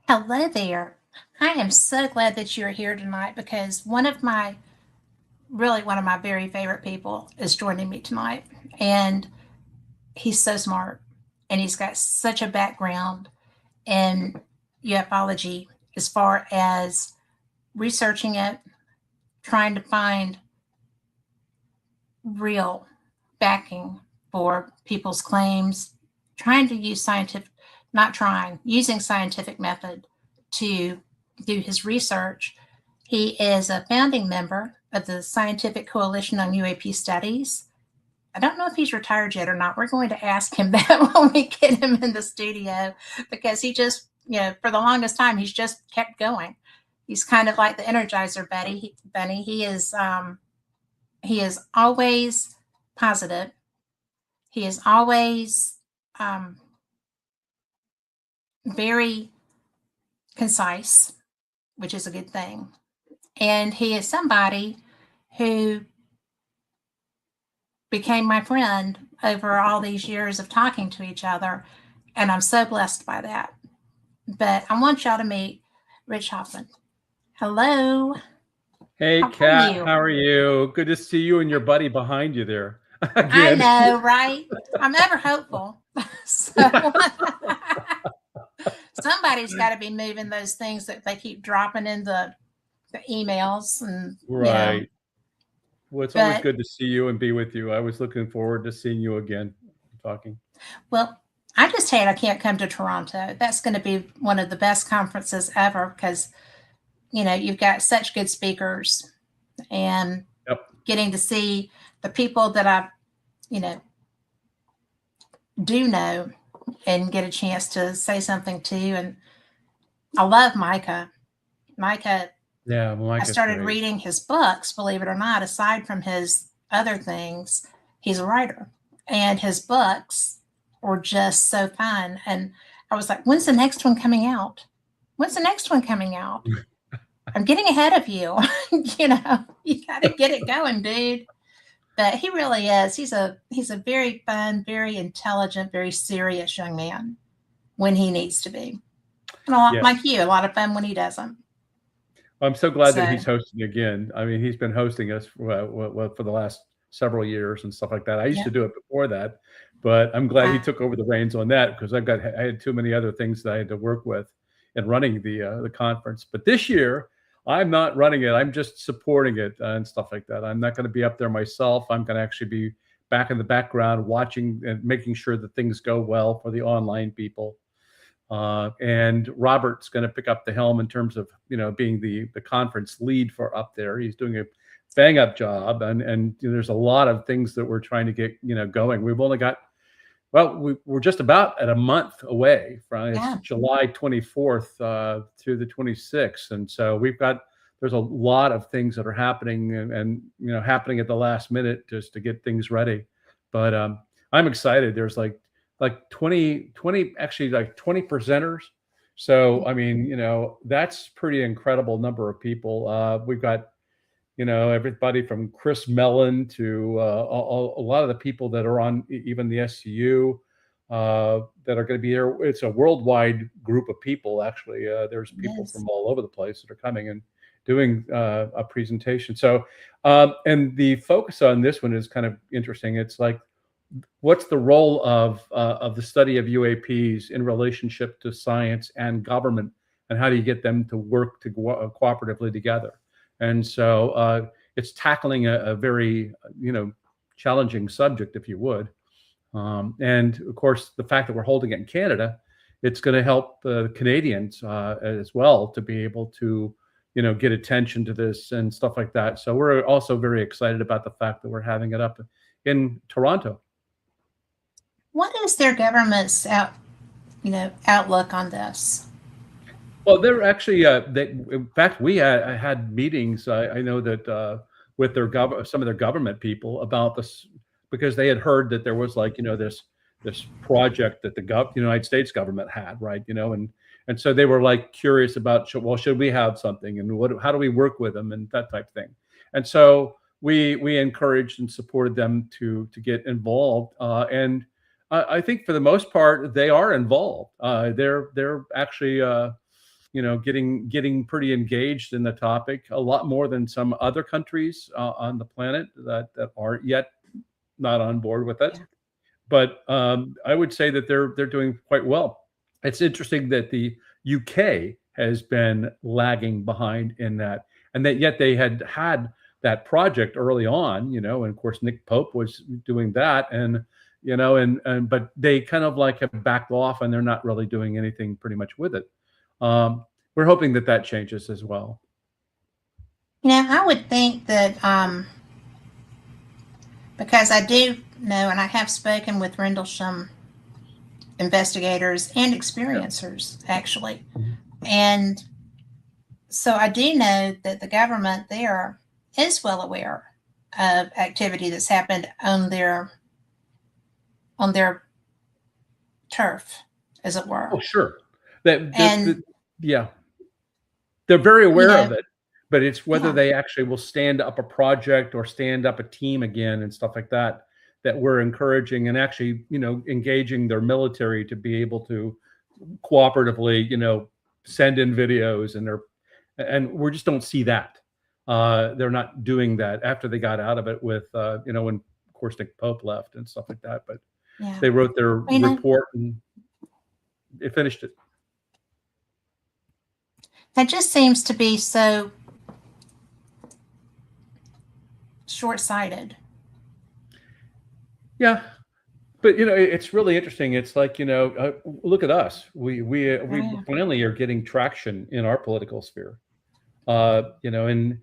Hello there. I am so glad that you're here tonight because one of my very favorite people is joining me tonight. And he's so smart and he's got such a background in ufology as far as researching it, trying to find real backing for people's claims, trying to use scientific, not trying, using scientific method to do his research. He is a founding member of the Scientific Coalition on UAP Studies. I don't know if he's retired yet or not. We're going to ask him that when we get him in the studio because he just, for the longest time, he's just kept going. He's kind of like the Energizer bunny. He is always positive. He is always very concise, which is a good thing. And he is somebody who became my friend over all these years of talking to each other. And I'm so blessed by that. But I want y'all to meet Rich Hoffman. Hello. Hey, Kat, how are you? Good to see you and your buddy behind you there. Again. I know, right? I'm ever hopeful. So somebody's got to be moving those things that they keep dropping in the emails. And right. Well, it's always good to see you and be with you. I was looking forward to seeing you again, talking. Well, I just hate I can't come to Toronto. That's going to be one of the best conferences ever because, you've got such good speakers and getting to see the people that I, do know and get a chance to say something to. And I love Micah. Yeah, I started reading his books, believe it or not, aside from his other things. He's a writer and his books were just so fun. And I was like, when's the next one coming out? I'm getting ahead of you. You got to get it going, dude. But he really is. He's a very fun, very intelligent, very serious young man when he needs to be. And like you, a lot of fun when he doesn't. I'm so glad that he's hosting again. I mean, he's been hosting us for the last several years and stuff like that. I used to do it before that, but I'm glad he took over the reins on that because I had too many other things that I had to work with in running the conference. But this year, I'm not running it. I'm just supporting it and stuff like that. I'm not going to be up there myself. I'm going to actually be back in the background watching and making sure that things go well for the online people. And Robert's going to pick up the helm in terms of, being the conference lead for up there. He's doing a bang up job. And there's a lot of things that we're trying to get, going. We've only got, we're just about at a month away from July 24th through the 26th. And so there's a lot of things that are happening and happening at the last minute just to get things ready. But I'm excited. There's like 20 presenters. So, I mean, that's pretty incredible number of people. We've got, everybody from Chris Mellon to a lot of the people that are on even the SCU that are going to be there. It's a worldwide group of people, actually. There's people from all over the place that are coming and doing a presentation. So, and the focus on this one is kind of interesting. It's like, what's the role of the study of UAPs in relationship to science and government, and how do you get them to work cooperatively together? And so it's tackling a very challenging subject, if you would. And of course, the fact that we're holding it in Canada, it's going to help the Canadians as well to be able to get attention to this and stuff like that. So we're also very excited about the fact that we're having it up in Toronto. What is their government's outlook on this? Well, they're actually, in fact, we had meetings. I know that with some of their government people about this, because they had heard that there was this project that the United States government had, right? And so they were curious about, should we have something, and how do we work with them, and that type of thing. And so we encouraged and supported them to get involved, and I think for the most part they are involved. They're actually getting pretty engaged in the topic, a lot more than some other countries on the planet that aren't yet not on board with it. Yeah. But I would say that they're doing quite well. It's interesting that the UK has been lagging behind in that, and that yet they had that project early on, and of course Nick Pope was doing that, and but they kind of like have backed off, and they're not really doing anything pretty much with it. We're hoping that changes as well. I would think that because I do know, and I have spoken with Rendlesham investigators and experiencers, actually. Mm-hmm. And so I do know that the government there is well aware of activity that's happened on their turf, as it were. Oh, sure. Yeah. They're very aware of it, but it's whether they actually will stand up a project or stand up a team again and stuff like that we're encouraging, and actually, engaging their military to be able to cooperatively, send in videos, and we just don't see that. They're not doing that after they got out of it with, when of course Nick Pope left and stuff like that, but they wrote their report and they finished it. That just seems to be so short-sighted. Yeah, but it's really interesting. It's like look at us. We finally are getting traction in our political sphere. And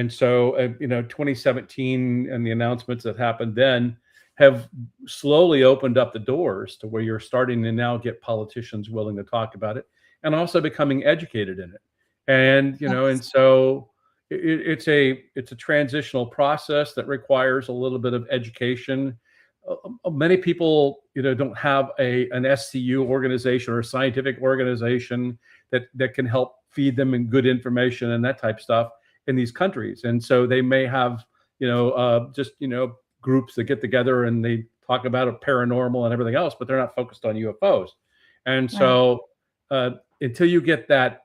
so 2017 and the announcements that happened then have slowly opened up the doors to where you're starting to now get politicians willing to talk about it and also becoming educated in it. And and so it's a transitional process that requires a little bit of education. Many people, don't have an SCU organization or a scientific organization that can help feed them in good information and that type of stuff in these countries. And so they may have, just groups that get together and they talk about a paranormal and everything else, but they're not focused on UFOs. And so until you get that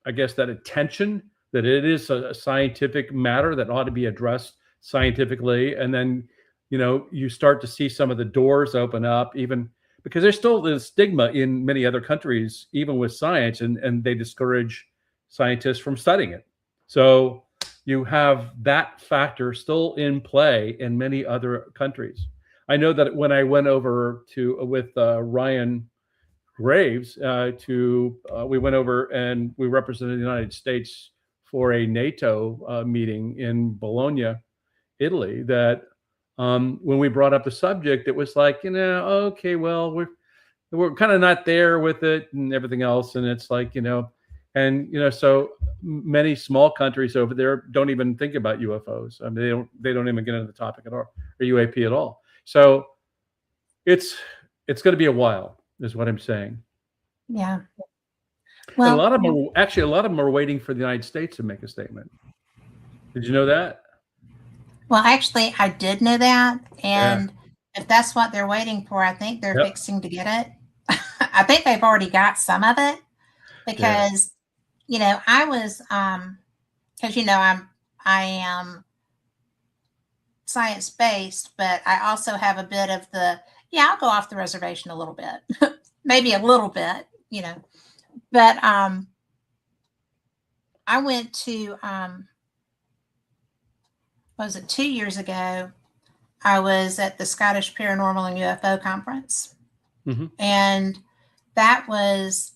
I guess that attention that it is a scientific matter that ought to be addressed scientifically, and then you start to see some of the doors open up, even because there's still the stigma in many other countries, even with science, and they discourage scientists from studying it. So you have that factor still in play in many other countries. I know that when I went over with Ryan Graves we went over and we represented the United States for a NATO meeting in Bologna, Italy, that when we brought up the subject, it was like, okay, well, we're kind of not there with it and everything else. And it's like, so many small countries over there don't even think about UFOs. I mean, they don't even get into the topic at all, or UAP at all. So it's going to be a while, is what I'm saying. Yeah. Well, and a lot of them are waiting for the United States to make a statement. Did you know that? Well, actually, I did know that. And if that's what they're waiting for, I think they're fixing to get it. I think they've already got some of it because, I was, because, I am science-based, but I also have a bit of I'll go off the reservation a little bit, maybe a little bit, but I went to, was it 2 years ago? I was at the Scottish Paranormal and UFO Conference. Mm-hmm. And it was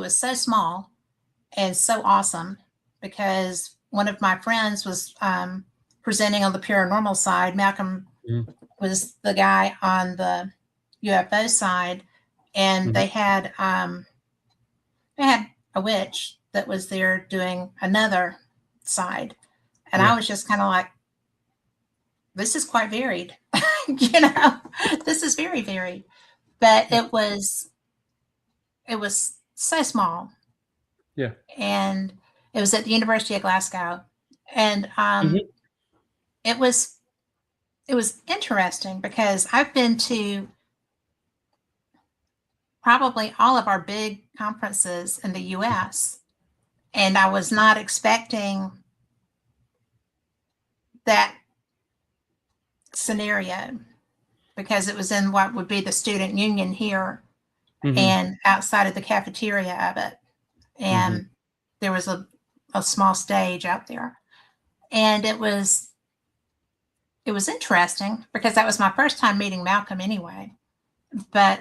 so small and so awesome because one of my friends was presenting on the paranormal side. Malcolm was the guy on the UFO side, and they had a witch that was there doing another side. And I was just kind of like, this is quite varied, this is very varied, but it was so small. Yeah. And it was at the University of Glasgow. And it was interesting because I've been to probably all of our big conferences in the US. And I was not expecting that scenario because it was in what would be the student union here and outside of the cafeteria of it. And there was a small stage out there. And it was interesting because that was my first time meeting Malcolm anyway. But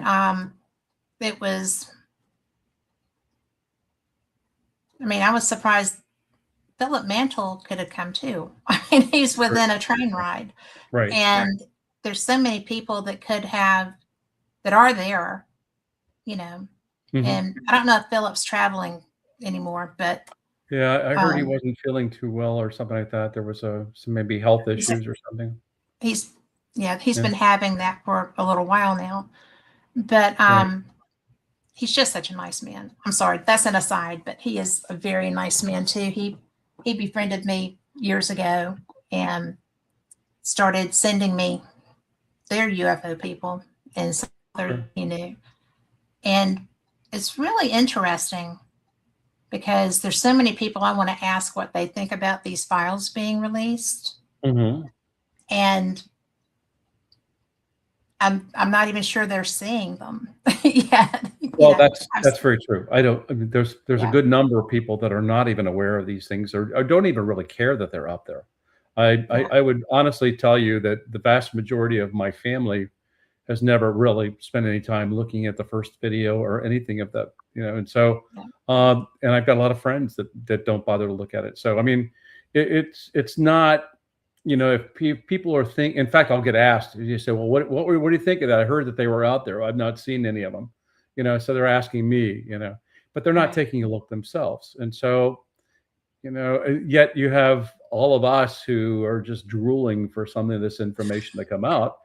it was, I mean, I was surprised Philip Mantle could have come too. I mean, he's within a train ride. Right. And there's so many people that could have, that are there, you know. And I don't know if Philip's traveling anymore, but. Yeah, I heard he wasn't feeling too well or something like that. There was some maybe health issues or something. He's been having that for a little while now. But he's just such a nice man. I'm sorry, that's an aside, but he is a very nice man too. He befriended me years ago and started sending me their UFO people and some other he knew. And it's really interesting because there's so many people I want to ask what they think about these files being released. And I'm not even sure they're seeing them yet. Well, that's very true. I mean, there's a good number of people that are not even aware of these things or don't even really care that they're out there. I would honestly tell you that the vast majority of my family has never really spent any time looking at the first video or anything of that, you know. And so, and I've got a lot of friends that don't bother to look at it. So, I mean, it's not, you know, if people are in fact, I'll get asked, you say, well, what do you think of that? I heard that they were out there. I've not seen any of them, you know, so they're asking me, you know, but they're not taking a look themselves. And so, you know, yet you have all of us who are just drooling for some of this information to come out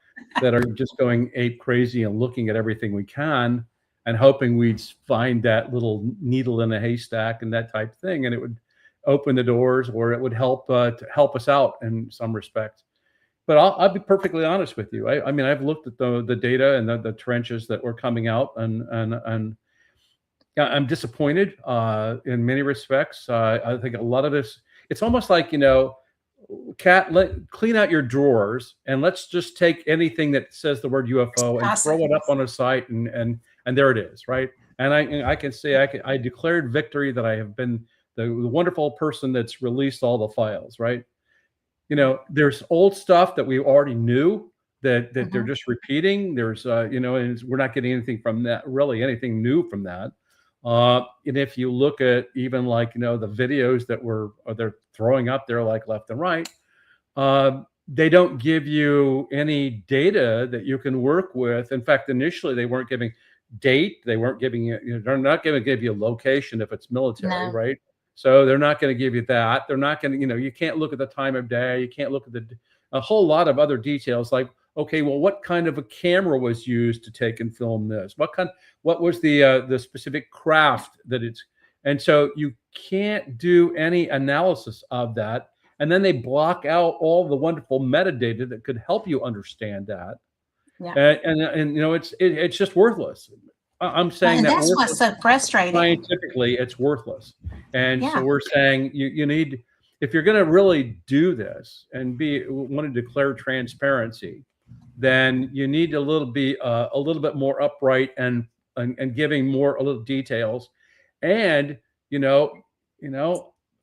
that are just going ape crazy and looking at everything we can and hoping we'd find that little needle in a haystack and that type of thing. And it would open the doors or it would help to help us out in some respect. But I'll be perfectly honest with you. I mean, I've looked at the data and the trenches that were coming out and I'm disappointed in many respects. I think a lot of this, it's almost like, you know, clean out your drawers and let's just take anything that says the word UFO and throw it up on a site and there it is, right? And I can say I declared victory that I have been the wonderful person that's released all the files, right? You know, there's old stuff that we already knew that they're just repeating. There's you know, and we're not getting anything from that, really anything new from that. And if you look at even like, you know, the videos that they're throwing up there like left and right, they don't give you any data that you can work with. In fact, initially they weren't giving date. They weren't giving you, you know, they're not going to give you a location if it's military, right? So they're not going to give you that. They're not going to, you know, you can't look at the time of day. You can't look at a whole lot of other details like, okay, well, what kind of a camera was used to take and film this? What was the specific craft that it's, and so you can't do any analysis of that. And then they block out all the wonderful metadata that could help you understand that. And you know, it's just worthless. I'm saying that's what's so frustrating. Scientifically, it's worthless. And so we're saying you need, if you're going to really do this and want to declare transparency, then you need to be a little bit more upright and giving a little details. And you know,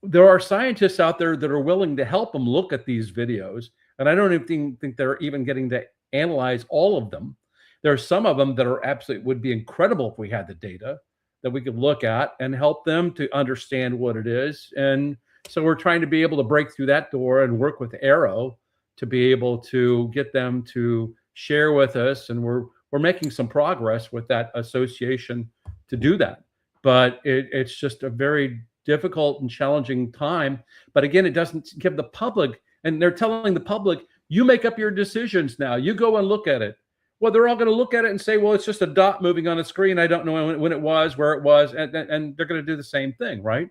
there are scientists out there that are willing to help them look at these videos, and I don't even think they're even getting to analyze all of them. There are some of them that are absolutely would be incredible if we had the data that we could look at and help them to understand what it is. And so we're trying to be able to break through that door and work with Arrow to be able to get them to share with us. And we're making some progress with that association to do that. But it's just a very difficult and challenging time. But again, it doesn't give the public, and they're telling the public, you make up your decisions now. You go and look at it. Well, they're all going to look at it and say, well, it's just a dot moving on a screen. I don't know when it was, where it was. And they're going to do the same thing, right?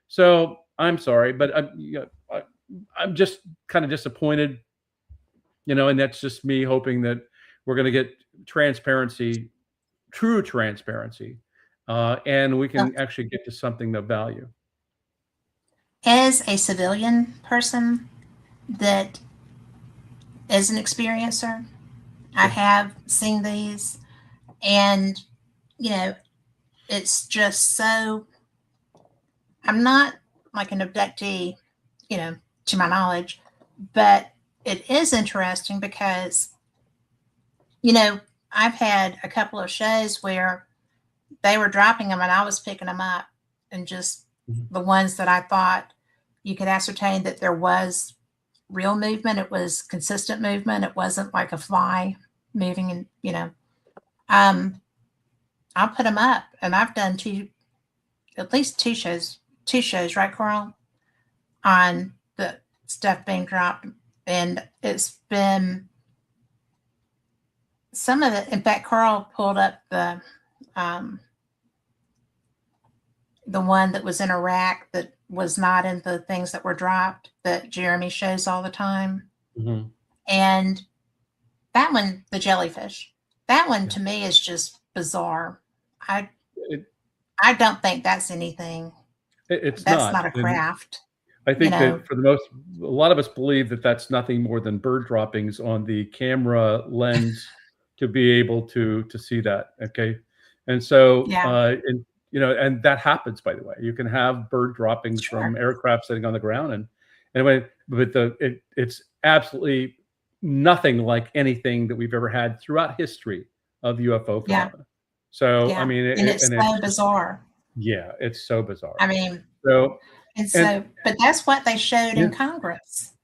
So I'm sorry, but I'm just kind of disappointed, you know, and that's just me hoping that we're going to get transparency true transparency, and we can actually get to something of value. As a civilian person that is an experiencer, I have seen these, and it's just so, I'm not like an abductee, to my knowledge, but it is interesting because, I've had a couple of shows where they were dropping them and I was picking them up, and just the ones that I thought you could ascertain that there was real movement. It was consistent movement. It wasn't like a fly moving, and, I'll put them up, and I've done at least two shows, right, Carl, on the stuff being dropped. And it's been some of it. In fact, Carl pulled up the one that was in Iraq that was not in the things that were dropped that Jeremy shows all the time. Mm-hmm. And that one, the jellyfish, that one to me is just bizarre. I don't think that's anything. That's not a craft. I think that a lot of us believe that that's nothing more than bird droppings on the camera lens to be able to see that. Okay. And so, and that happens, by the way. You can have bird droppings from aircraft sitting on the ground, and anyway, but it's absolutely nothing like anything that we've ever had throughout history of UFO phenomena. So I mean, it's so bizarre. Yeah, it's so bizarre. I mean, but that's what they showed in Congress.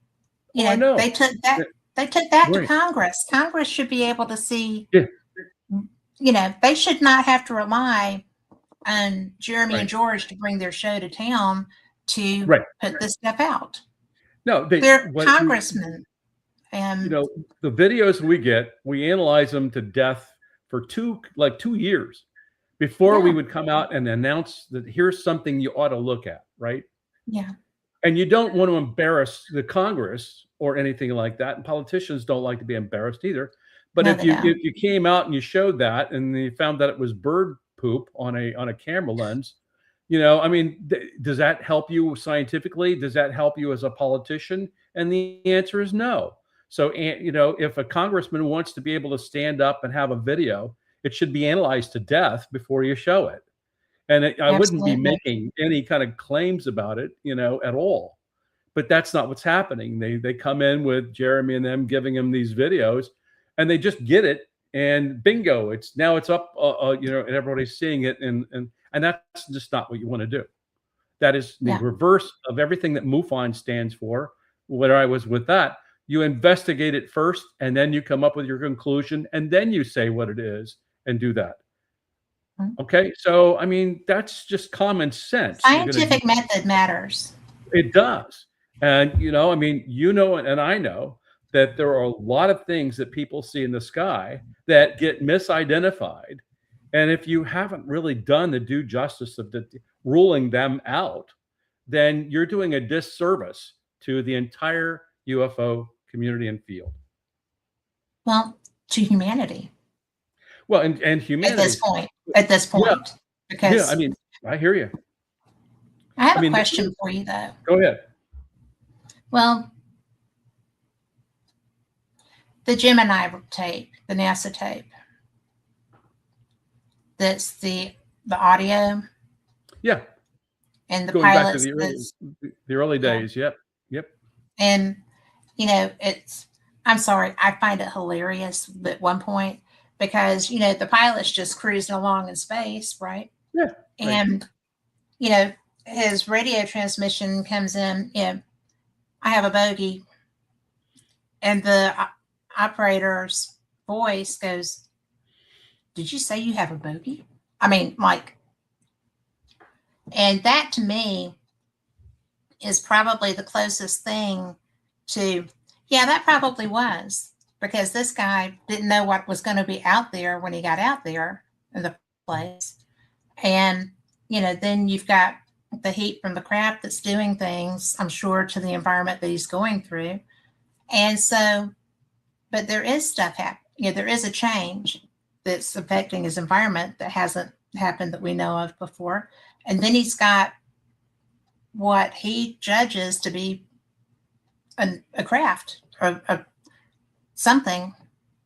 I know. They took that. They took that to Congress. Congress should be able to see. They should not have to rely on Jeremy and George to bring their show to town to put this stuff out. No, they're congressmen. And the videos we analyze them to death for 2 years before we would come out and announce that here's something you ought to look at, right? Yeah. And you don't want to embarrass the Congress or anything like that. And politicians don't like to be embarrassed either. But if you came out and you showed that and you found that it was bird poop on a camera lens, I mean, does that help you scientifically? Does that help you as a politician? And the answer is no. So, if a congressman wants to be able to stand up and have a video, it should be analyzed to death before you show it. And I wouldn't be making any kind of claims about it, at all. But that's not what's happening. They come in with Jeremy and them giving them these videos, and they just get it, and bingo, it's up, and everybody's seeing it, and that's just not what you want to do. That is the reverse of everything that MUFON stands for. When I was with that, you investigate it first, and then you come up with your conclusion, and then you say what it is and do that. Okay, so I mean, that's just common sense. Scientific method matters. It does. And I mean, and I know that there are a lot of things that people see in the sky that get misidentified. And if you haven't really done the due justice of ruling them out, then you're doing a disservice to the entire UFO community and field. Well, to humanity. Well, and humanity. At this point. Because I mean, I hear you. I have a question for you, though. Go ahead. Well, the Gemini tape, the NASA tape, that's the audio. Yeah. And the going pilots. Back to the early days. Yep. And, I'm sorry, I find it hilarious at one point because, the pilot's just cruising along in space, right? Yeah. And, his radio transmission comes in, I have a bogey. And the operator's voice goes, "Did you say you have a bogey?" I mean, and that to me is probably the closest thing to, that probably was, because this guy didn't know what was going to be out there when he got out there in the place. And, then you've got the heat from the craft that's doing things, I'm sure, to the environment that he's going through. And so, but there is stuff happening. There is a change that's affecting his environment that hasn't happened that we know of before. And then he's got what he judges to be a craft or something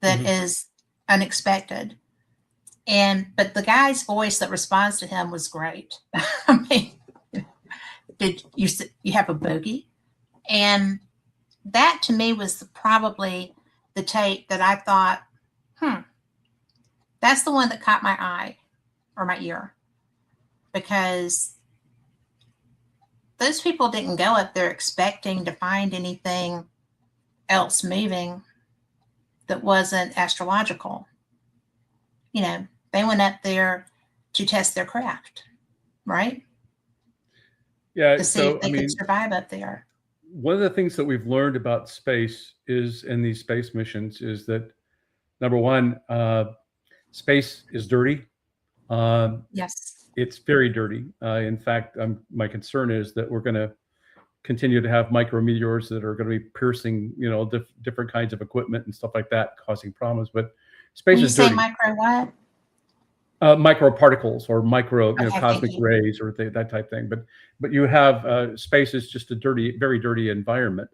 that is unexpected. But the guy's voice that responds to him was great. I mean, did you have a bogey? And that to me was probably the tape that I thought, that's the one that caught my eye or my ear, because those people didn't go up there expecting to find anything else moving that wasn't astrological. You know, they went up there to test their craft, right? Yeah. To see if they could survive up there. One of the things that we've learned about space is in these space missions is that, number one, space is dirty. Yes. It's very dirty. In fact, my concern is that we're going to continue to have micrometeors that are going to be piercing, different kinds of equipment and stuff like that, causing problems. But space is dirty. When you say micro what? Microparticles or micro, cosmic rays or that type thing. But you have space is just a dirty, very dirty environment.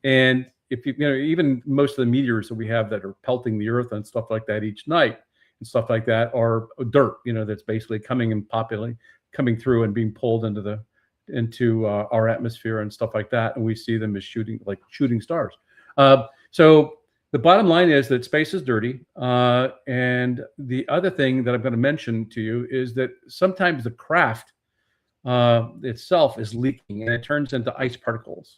And if even most of the meteors that we have that are pelting the Earth and stuff like that each night and stuff like that are dirt. That's basically coming through and being pulled into our atmosphere and stuff like that. And we see them as shooting stars. So the bottom line is that space is dirty. And the other thing that I'm going to mention to you is that sometimes the craft itself is leaking and it turns into ice particles.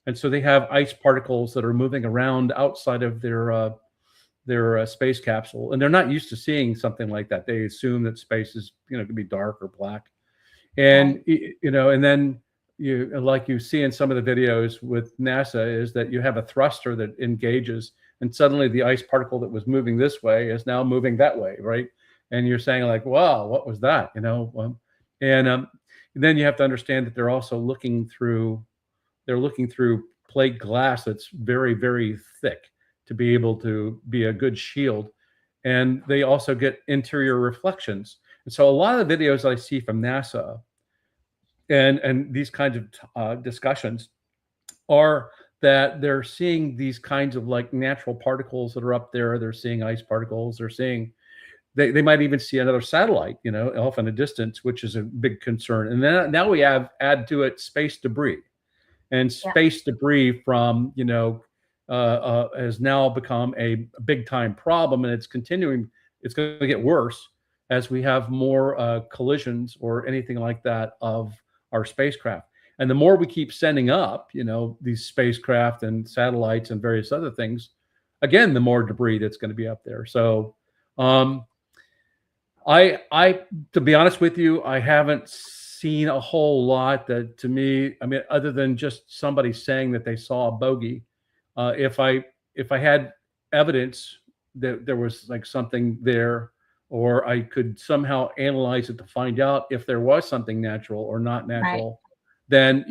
And so they have ice particles that are moving around outside of their space capsule. And they're not used to seeing something like that. They assume that space is, could be dark or black. And, and then like you see in some of the videos with NASA is that you have a thruster that engages and suddenly the ice particle that was moving this way is now moving that way, right? And you're saying like, wow, what was that? Then you have to understand that they're also looking through plate glass that's very, very thick to be able to be a good shield. And they also get interior reflections. And so a lot of the videos I see from NASA and these kinds of discussions are that they're seeing these kinds of like natural particles that are up there. They're seeing ice particles. They're seeing, they might even see another satellite, off in a distance, which is a big concern. And then now we add to it space debris, and space debris from, has now become a big time problem, and it's continuing. It's going to get worse as we have more collisions or anything like that of our spacecraft. And the more we keep sending up, these spacecraft and satellites and various other things, again, the more debris that's going to be up there. So I, to be honest with you, I haven't seen a whole lot that, to me, other than just somebody saying that they saw a bogey. If I had evidence that there was like something there, or I could somehow analyze it to find out if there was something natural or not natural, then,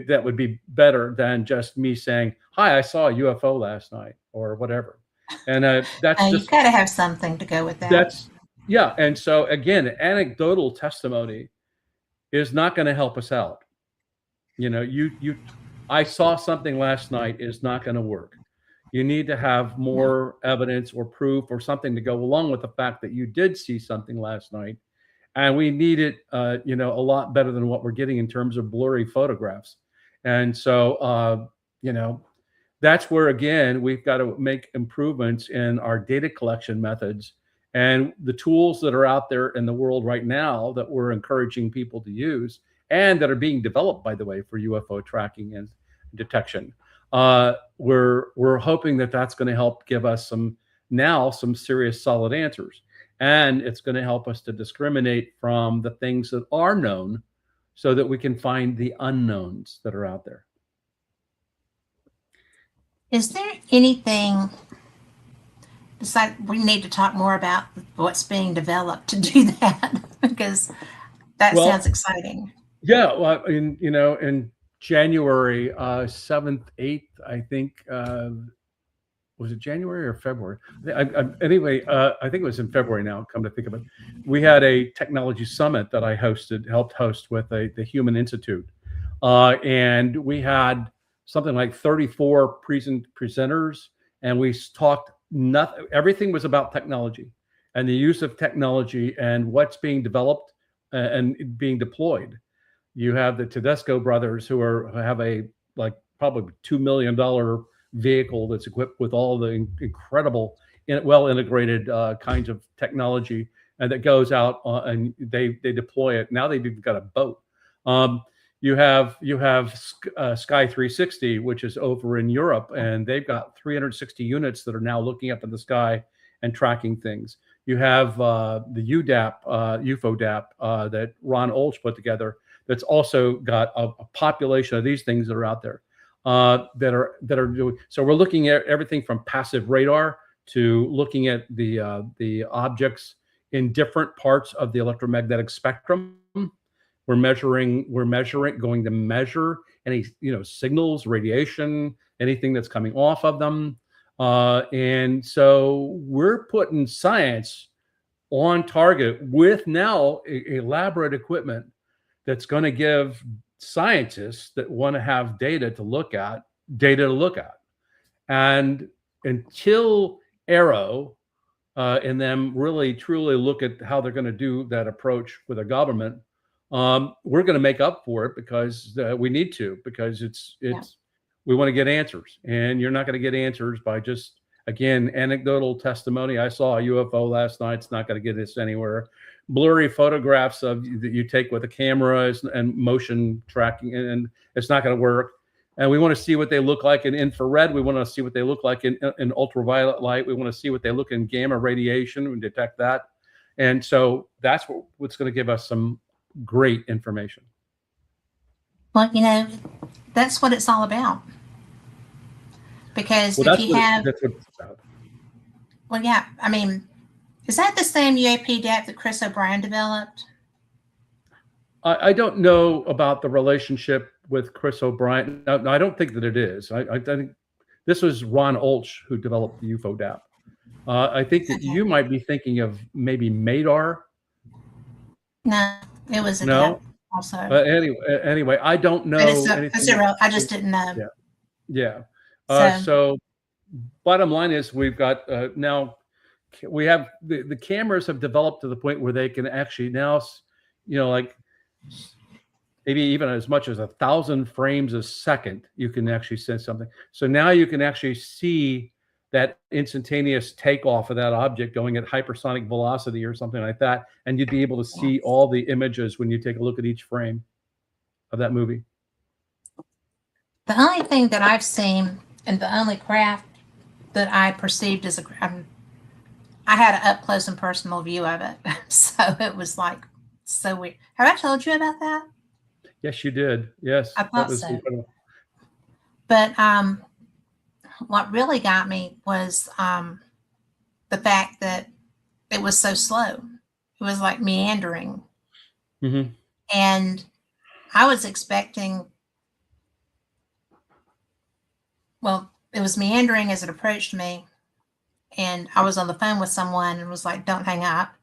that would be better than just me saying, hi, I saw a UFO last night or whatever. And that's you've got to have something to go with that. And so again, anecdotal testimony is not going to help us out. I saw something last night is not going to work. You need to have more evidence or proof or something to go along with the fact that you did see something last night. And we need it, a lot better than what we're getting in terms of blurry photographs. And so, that's where, again, we've got to make improvements in our data collection methods and the tools that are out there in the world right now that we're encouraging people to use and that are being developed, by the way, for UFO tracking and detection. We're hoping that that's going to help give us some serious solid answers. And it's going to help us to discriminate from the things that are known so that we can find the unknowns that are out there. Is there anything besides, we need to talk more about what's being developed to do that, because that sounds exciting. Yeah. Well, in January 7th, 8th, I think, was it January or February? Anyway, I think it was in February now, come to think of it. We had a technology summit that I helped host with the Human Institute. And we had something like 34 presenters, and we talked everything was about technology and the use of technology and what's being developed and being deployed. You have the Tedesco brothers who have a probably $2 million vehicle that's equipped with all the incredible, well integrated kinds of technology, and that goes out and they deploy it. Now they've even got a boat. You have Sky 360, which is over in Europe, and they've got 360 units that are now looking up in the sky and tracking things. You have the UFODAP that Ron Olsch put together. That's also got a population of these things that are out there that are doing. So we're looking at everything from passive radar to looking at the objects in different parts of the electromagnetic spectrum. We're going to measure any signals, radiation, anything that's coming off of them. And so we're putting science on target with now elaborate equipment that's going to give scientists that want to have data to look at. And until Aero and them really truly look at how they're going to do that approach with a government, we're going to make up for it because we need to, because we want to get answers, and you're not going to get answers by just, again, anecdotal testimony. I saw a UFO last night. It's not going to get us anywhere. Blurry photographs that you take with a camera and motion tracking, and it's not going to work. And we want to see what they look like in infrared. We want to see what they look like in ultraviolet light. We want to see what they look in gamma radiation and detect that. And so that's what's going to give us some great information. Well, that's what it's all about. Because if you have, that's what it's about. Well, yeah, I mean, is that the same UAP DAP that Chris O'Brien developed? I don't know about the relationship with Chris O'Brien. No, I don't think that it is. I think this was Ron Olsch who developed the UFO-DAP. I think that you might be thinking of maybe MADAR. No, it was a DAP also. Anyway, I don't know. I just didn't know. Yeah. So bottom line is we've got now we have the cameras have developed to the point where they can actually now, like maybe even as much as 1,000 frames a second, you can actually send something. So now you can actually see that instantaneous takeoff of that object going at hypersonic velocity or something like that. And you'd be able to see all the images when you take a look at each frame of that movie. The only thing that I've seen and the only craft that I perceived as I had an up close and personal view of it. So it was like so weird. Have I told you about that? Yes, you did. Yes. I thought so. Incredible. But what really got me was the fact that it was so slow. It was like meandering. Mm-hmm. And I was expecting, well, it was meandering as it approached me. And I was on the phone with someone and was like, don't hang up,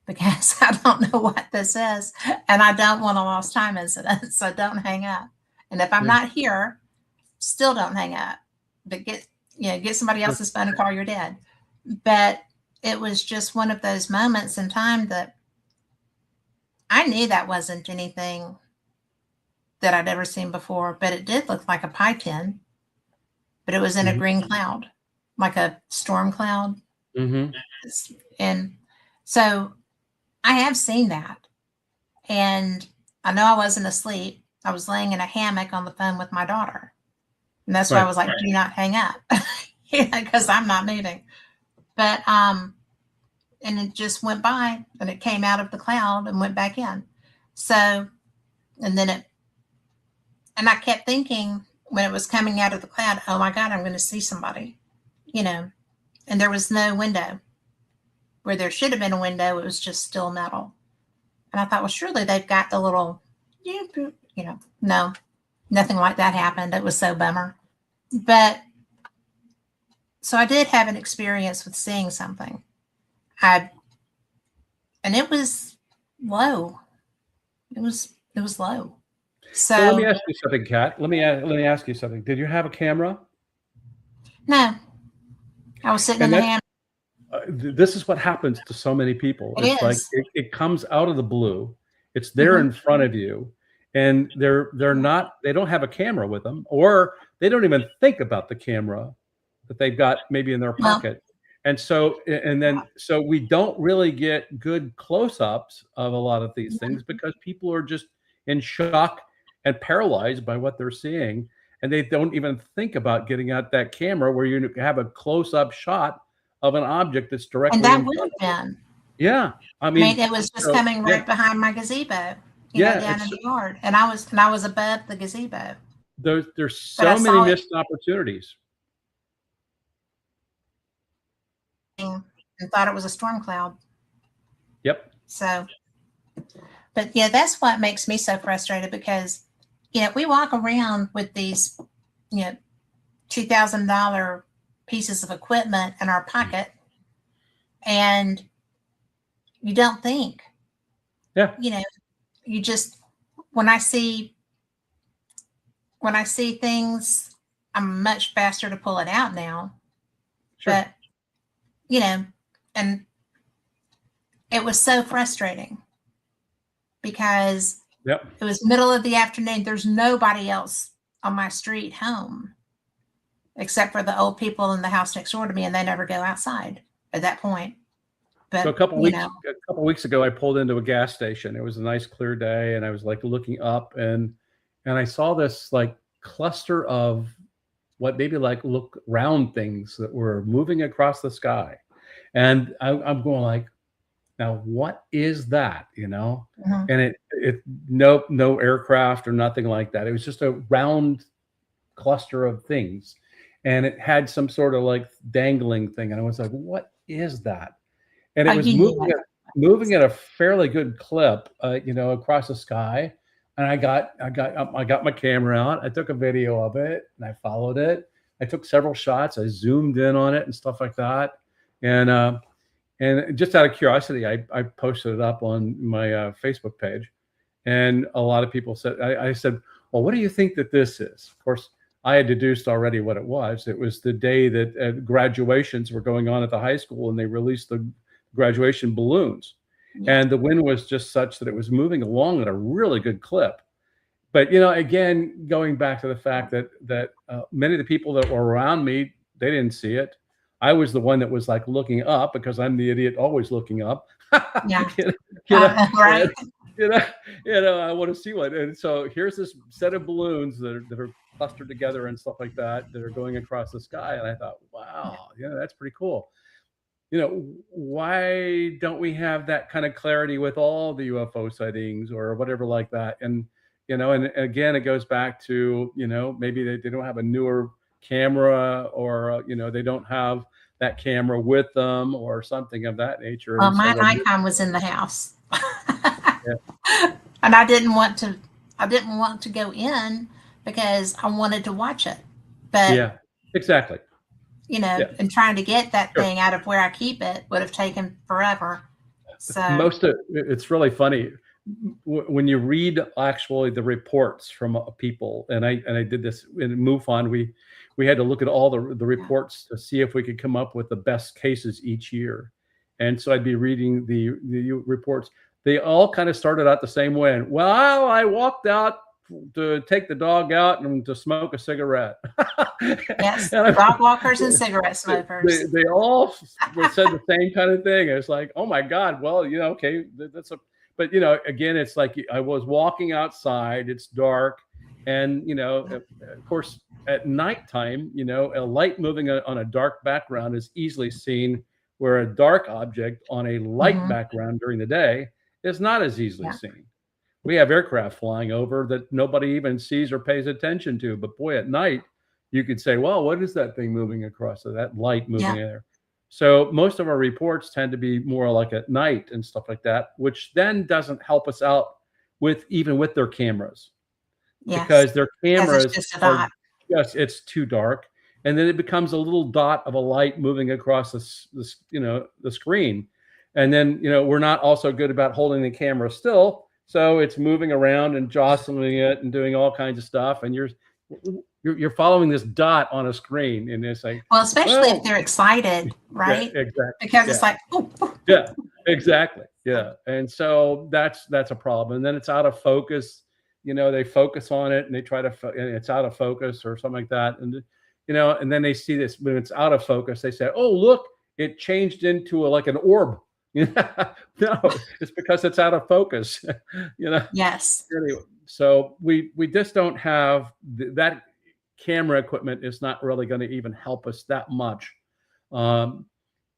because I don't know what this is. And I don't want a lost time incident. So don't hang up. And if I'm not here, still don't hang up. But get somebody else's phone and call your dad. But it was just one of those moments in time that I knew that wasn't anything that I'd ever seen before, but it did look like a pie tin, but it was in a green cloud, like a storm cloud. Mm-hmm. And so I have seen that. And I know I wasn't asleep. I was laying in a hammock on the phone with my daughter. And that's why I was like, do not hang up, because I'm not moving. But, and it just went by and it came out of the cloud and went back in. So, and then and I kept thinking when it was coming out of the cloud, oh my God, I'm going to see somebody, and there was no window where there should have been a window. It was just still metal. And I thought, well, surely they've got the little, no, nothing like that happened. It was so bummer. But so I did have an experience with seeing something. And it was low. It was low. So let me ask you something, Kat. Let me ask you something. Did you have a camera? No. I was sitting in the hand. This is what happens to so many people. It's like it comes out of the blue. It's there in front of you, and they don't have a camera with them, or they don't even think about the camera that they've got maybe in their pocket. And so we don't really get good close-ups of a lot of these things because people are just in shock and paralyzed by what they're seeing, and they don't even think about getting out that camera where you have a close-up shot of an object that's directly. And that would have been. Yeah, I mean, it was just coming right behind my gazebo, down in the yard, and I was above the gazebo. There's so many missed opportunities. And thought it was a storm cloud. Yep. So, but yeah, that's what makes me so frustrated because, we walk around with these, $2,000 pieces of equipment in our pocket, and you don't think. Yeah. You just when I see things, I'm much faster to pull it out now. Sure. But and it was so frustrating because it was middle of the afternoon. There's nobody else on my street home except for the old people in the house next door to me, and they never go outside at that point. But so a couple weeks ago, I pulled into a gas station. It was a nice clear day, and I was like looking up, and I saw this like cluster of what maybe like look round things that were moving across the sky. And I'm going like, now what is that? And it no aircraft or nothing like that. It was just a round cluster of things, and it had some sort of like dangling thing. And I was like, what is that? And it was moving at a fairly good clip, across the sky. And I got my camera out. I took a video of it, and I followed it. I took several shots. I zoomed in on it and stuff like that. And just out of curiosity, I posted it up on my Facebook page. And a lot of people said, I said, well, what do you think that this is? Of course, I had deduced already what it was. It was the day that graduations were going on at the high school, and they released the graduation balloons. And the wind was just such that it was moving along at a really good clip. But, again, going back to the fact that many of the people that were around me, they didn't see it. I was the one that was like looking up because I'm the idiot always looking up. Yeah. Right. I want to see one. And so here's this set of balloons that are clustered together and stuff like that are going across the sky. And I thought, wow, that's pretty cool. Why don't we have that kind of clarity with all the UFO sightings or whatever like that? And, and again, it goes back to, maybe they don't have a newer camera, or, they don't have that camera with them or something of that nature. Well, my Nikon was in the house. And I didn't want to go in because I wanted to watch it. But yeah, exactly. And trying to get that thing out of where I keep it would have taken forever. So it's really funny when you read actually the reports from people, and I did this in MUFON. We had to look at all the reports to see if we could come up with the best cases each year. And so I'd be reading the reports. They all kind of started out the same way. And, well, I walked out to take the dog out and to smoke a cigarette. Yes, dog walkers and cigarette smokers. They all said the same kind of thing. It's like, oh my God, well, okay, but again, it's like I was walking outside, it's dark, and of course at nighttime, a light moving on a dark background is easily seen, where a dark object on a light background during the day is not as easily seen. We have aircraft flying over that nobody even sees or pays attention to. But boy, at night, you could say, well, what is that thing moving across? So that light moving there. So most of our reports tend to be more like at night and stuff like that, which then doesn't help us out with their cameras. Because their cameras it's too dark. and then it becomes a little dot of a light moving across this the screen. And then, we're not also good about holding the camera still. So it's moving around and jostling it and doing all kinds of stuff. And you're following this dot on a screen, and it's like, well, especially if they're excited, right? Yeah, exactly. Because it's like, oh. Yeah, exactly. Yeah. And so that's a problem. And then it's out of focus. They focus on it and they try to, and it's out of focus or something like that. And, and then they see this, when it's out of focus, they say, oh, look, it changed into like an orb. No, it's because it's out of focus. Yes. Anyway, so we just don't have that camera equipment. Is not really going to even help us that much.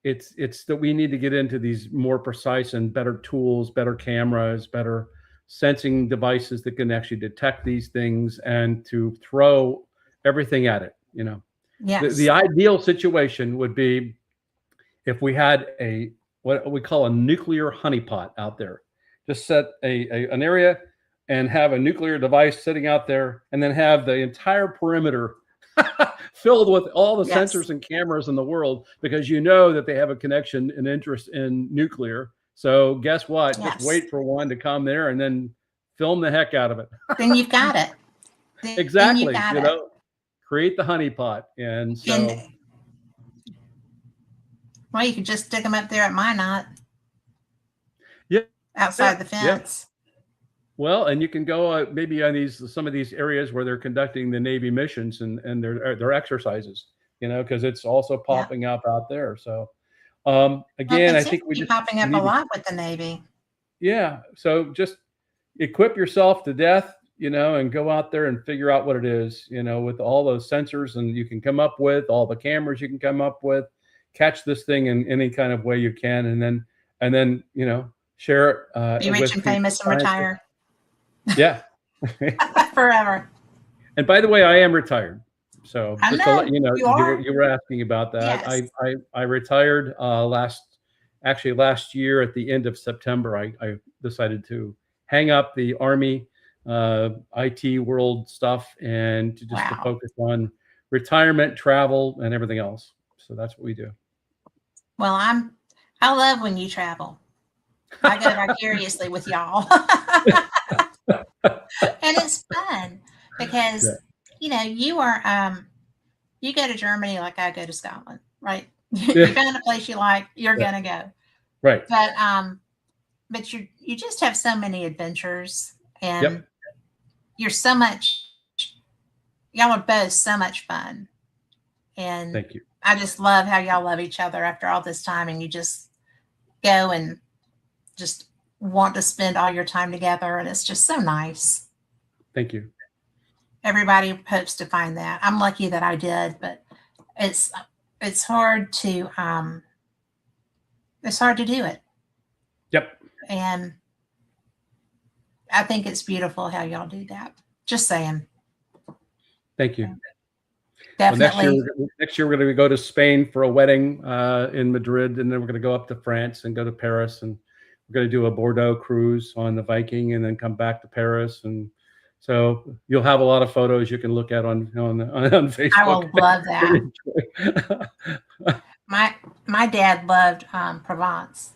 It's that we need to get into these more precise and better tools, better cameras, better sensing devices that can actually detect these things and to throw everything at it. Yes. The ideal situation would be if we had what we call a nuclear honeypot out there. Just set an area and have a nuclear device sitting out there, and then have the entire perimeter filled with all the sensors and cameras in the world, because that they have a connection and interest in nuclear. So guess what? Just wait for one to come there and then film the heck out of it. Then you've got it. Exactly. Create the honeypot. And so. Well, you could just stick them up there at Minot. Yeah. Outside the fence. Yeah. Well, and you can go maybe on some of these areas where they're conducting the Navy missions and their exercises, because it's also popping up out there. So again, I think we just popping up a lot with the Navy. Yeah. So just equip yourself to death, and go out there and figure out what it is, with all those sensors and you can come up with, all the cameras you can come up with. Catch this thing in any kind of way you can, and then share it. Be rich and famous and retire. Yeah. Forever. And by the way, I am retired. So just to let you know, you were asking about that. Yes. I retired last year at the end of September. I decided to hang up the Army IT world stuff and to focus on retirement, travel, and everything else. So that's what we do. Well, I love when you travel. I go vicariously with y'all. And it's fun because, you are, you go to Germany like I go to Scotland, right? You found a place you like, you're going to go. Right. But you just have so many adventures and y'all are both so much fun. And thank you. I just love how y'all love each other after all this time, and you just go and just want to spend all your time together, and it's just so nice. Thank you. Everybody hopes to find that. I'm lucky that I did, but it's hard to do it. Yep. And I think it's beautiful how y'all do that. Just saying. Thank you. Definitely. Well, next year we're going to go to Spain for a wedding in Madrid, and then we're going to go up to France and go to Paris, and we're going to do a Bordeaux cruise on the Viking, and then come back to Paris. And so you'll have a lot of photos you can look at on Facebook. I will love that. My dad loved Provence.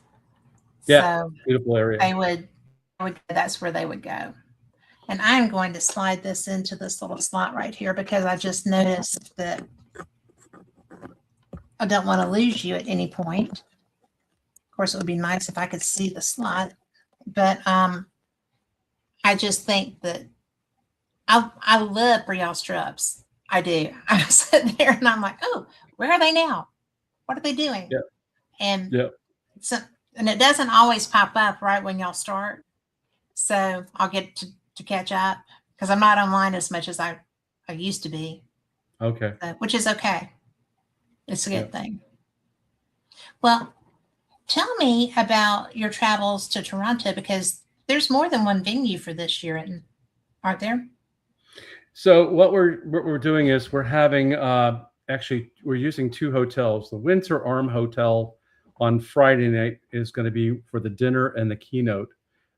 Yeah, so beautiful area. That's where they would go. And I'm going to slide this into this little slot right here because I just noticed that I don't want to lose you at any point. Of course, it would be nice if I could see the slot, but I just think that I live for y'all straps. I do. I sit there and I'm like, oh, where are they now? What are they doing? Yeah. And and it doesn't always pop up right when y'all start. So I'll get to catch up because I'm not online as much as I used to be. Okay. Which is okay. It's a good thing. Well, tell me about your travels to Toronto, because there's more than one venue for this year, aren't there? So what we're doing is we're having we're using two hotels. The Windsor Arm Hotel on Friday night is going to be for the dinner and the keynote,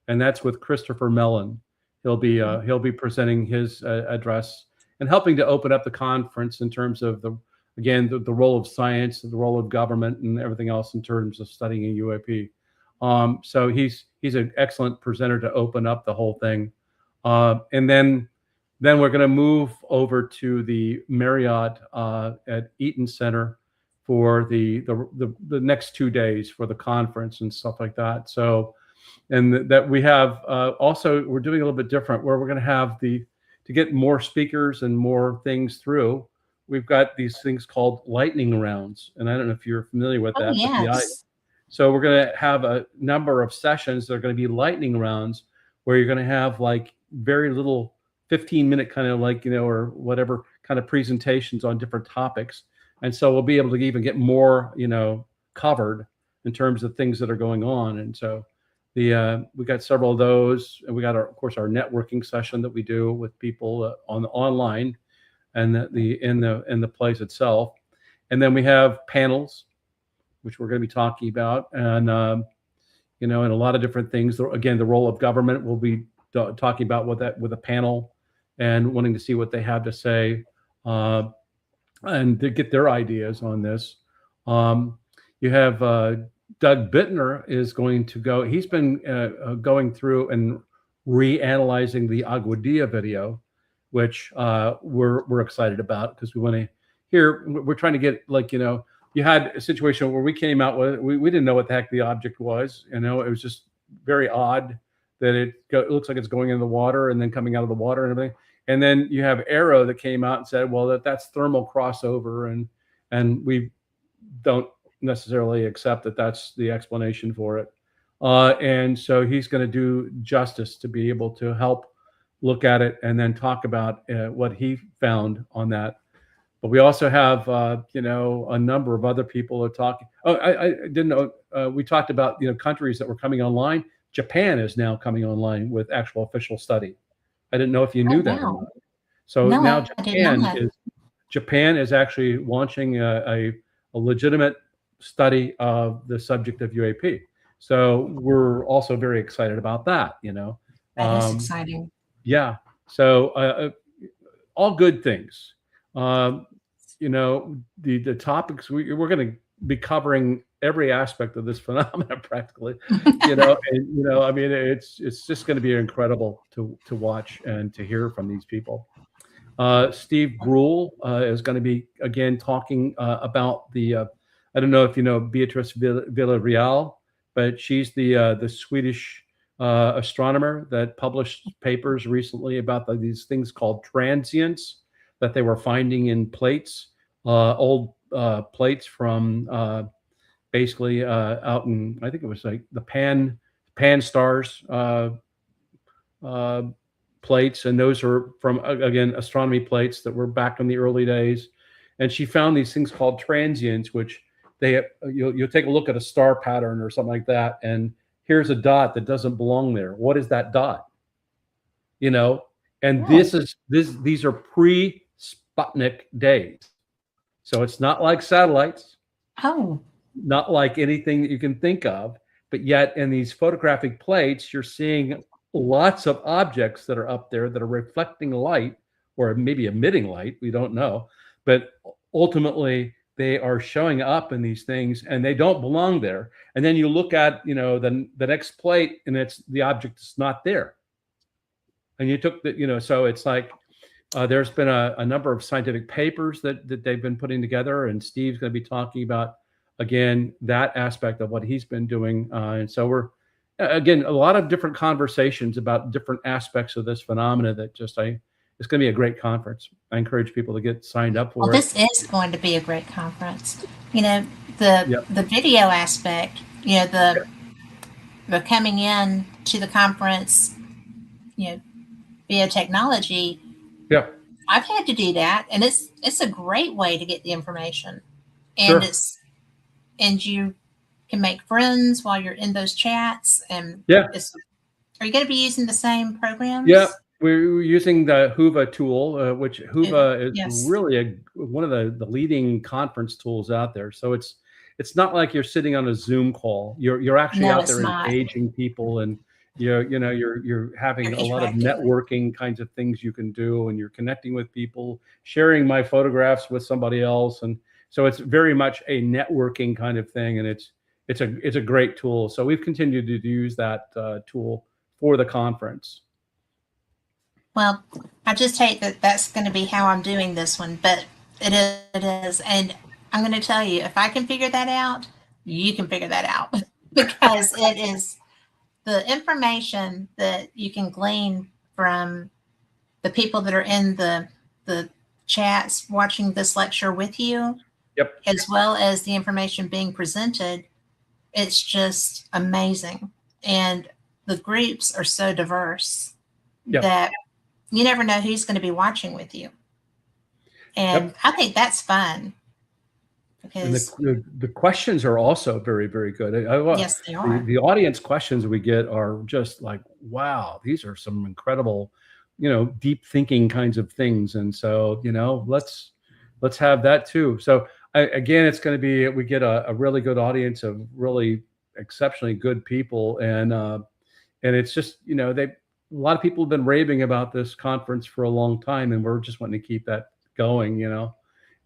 and that's with Christopher Mellon. He'll be presenting his address and helping to open up the conference in terms of again, the role of science, the role of government, and everything else in terms of studying UAP. So he's an excellent presenter to open up the whole thing. And then we're going to move over to the Marriott at Eaton Center for the next 2 days for the conference and stuff like that. So, and that we have also, we're doing a little bit different where we're going to have to get more speakers and more things through. We've got these things called lightning rounds, and I don't know if you're familiar with that. Yes. So we're going to have a number of sessions that are going to be lightning rounds where you're going to have like very little 15-minute kind of like, or whatever kind of presentations on different topics. And so we'll be able to even get more, covered in terms of things that are going on. And so we got several of those, and we got of course, our networking session that we do with people online and in the place itself. And then we have panels, which we're going to be talking about, and and a lot of different things. Again, the role of government, we'll be talking about with a panel and wanting to see what they have to say and to get their ideas on this. You have Doug Bittner is going to go. He's been going through and reanalyzing the Aguadilla video, which we're excited about because we want to hear. We're trying to get you had a situation where we came out with we didn't know what the heck the object was. It was just very odd that it looks like it's going in the water and then coming out of the water and everything. And then you have Arrow that came out and said, well, that's thermal crossover, and we don't necessarily accept that that's the explanation for it. And so he's going to do justice to be able to help look at it and then talk about what he found on that. But we also have, a number of other people are talking. Oh, I didn't know. We talked about, countries that were coming online. Japan is now coming online with actual official study. I didn't know if you knew that or not. So no, now Japan is actually launching a legitimate study of the subject of UAP. So we're also very excited about that. That is exciting. Yeah. So all good things. The topics we're going to be covering every aspect of this phenomenon practically. I mean, it's just going to be incredible to watch and to hear from these people. Steve Gruhl is going to be again talking about the. I don't know if you know Beatrice Villarreal, but she's the Swedish astronomer that published papers recently about these things called transients that they were finding in plates, old plates from basically out in, I think it was like the Pan stars plates, and those are from again astronomy plates that were back in the early days. And she found these things called transients, which you'll take a look at a star pattern or something like that, and here's a dot that doesn't belong there. What is that dot? And these are pre-Sputnik days, so it's not like satellites. Oh. Not like anything that you can think of, but yet in these photographic plates, you're seeing lots of objects that are up there that are reflecting light or maybe emitting light. We don't know, but ultimately they are showing up in these things and they don't belong there. And then you look at, the next plate and it's the object is not there. And you took the, so it's like, there's been a number of scientific papers that they've been putting together, and Steve's going to be talking about, again, that aspect of what he's been doing. And so we're, again, a lot of different conversations about different aspects of this phenomena that it's going to be a great conference. I encourage people to get signed up for it. This is going to be a great conference. The video aspect, the coming in to the conference, via technology. Yeah. I've had to do that, and it's a great way to get the information. And and you can make friends while you're in those chats. And are you going to be using the same programs? Yeah, we're using the Huva tool, which Huva is really one of the leading conference tools out there. So it's not like you're sitting on a Zoom call. You're actually out there engaging people, and you're having a lot of networking kinds of things you can do, and you're connecting with people, sharing my photographs with somebody else, and So it's very much a networking kind of thing, and it's a great tool. So we've continued to use that tool for the conference. Well, I just hate that that's going to be how I'm doing this one, but it is. And I'm going to tell you, if I can figure that out, you can figure that out because it is the information that you can glean from the people that are in the chats watching this lecture with you, yep, as well as the information being presented. It's just amazing. And the groups are so diverse yep. that you never know who's going to be watching with you. And yep. I think that's fun. Because and the questions are also very, very good. Yes, they are. The audience questions we get are just like, wow, these are some incredible, deep thinking kinds of things. And so, let's have that too. So again, it's going to be, we get a really good audience of really exceptionally good people. And it's just, a lot of people have been raving about this conference for a long time, and we're just wanting to keep that going,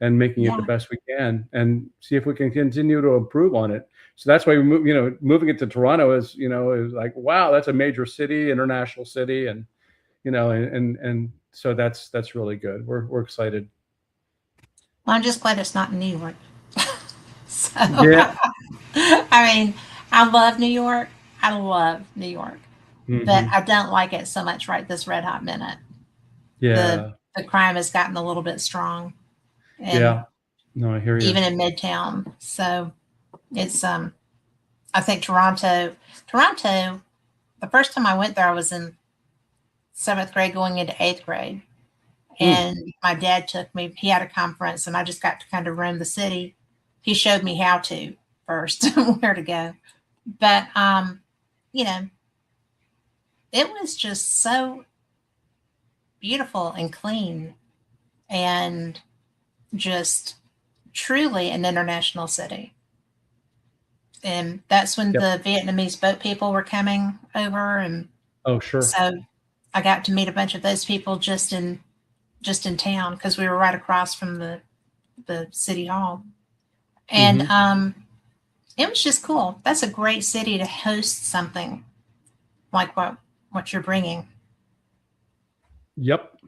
and making it the best we can, and see if we can continue to improve on it. So that's why we moving it to Toronto is like, wow, that's a major city, international city, and and so that's really good. We're excited. Well, I'm just glad it's not in New York. So, yeah. I mean, I love New York. Mm-hmm. But I don't like it so much right this red hot minute. Yeah. The crime has gotten a little bit strong. And yeah. No, I hear you. Even in Midtown. So it's I think Toronto, the first time I went there, I was in 7th grade going into 8th grade. And my dad took me, he had a conference, and I just got to kind of roam the city. He showed me how to first, where to go. But it was just so beautiful and clean, and just truly an international city. And that's when the Vietnamese boat people were coming over, and oh, sure. So I got to meet a bunch of those people just in town, because we were right across from the city hall. And it was just cool. That's a great city to host something like what you're bringing. Yep.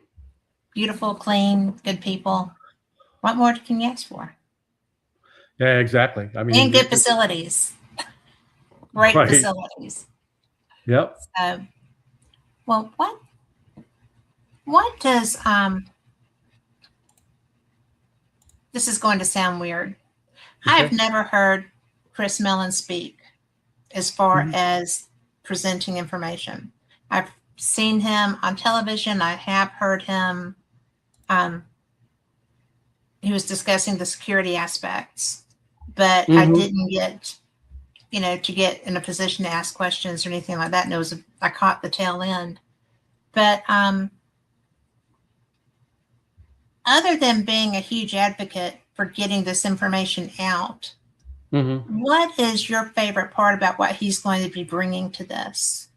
Beautiful, clean, good people. What more can you ask for? Yeah, exactly. I mean, and good facilities. Great facilities. Yep. So, well, what does this is going to sound weird. Okay. I have never heard Chris Mellon speak as far as presenting information. I've seen him on television. I have heard him. He was discussing the security aspects, but I didn't get, to get in a position to ask questions or anything like that. And I caught the tail end. But other than being a huge advocate for getting this information out, what is your favorite part about what he's going to be bringing to this?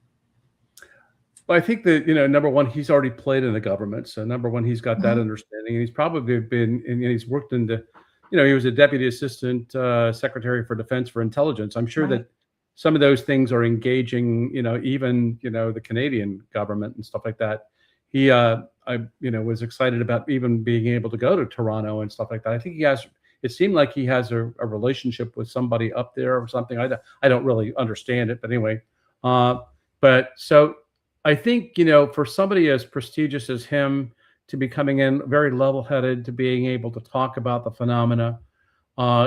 Well, I think that, number one, he's already played in the government. So number one, he's got that understanding, and he's probably been, and he's worked into, he was a deputy assistant secretary for defense for intelligence. I'm sure that some of those things are engaging, even, the Canadian government and stuff like that. He, was excited about even being able to go to Toronto and stuff like that. I think it seemed like he has a relationship with somebody up there or something. I don't really understand it, but anyway. But so I think, for somebody as prestigious as him to be coming in very level-headed, to being able to talk about the phenomena,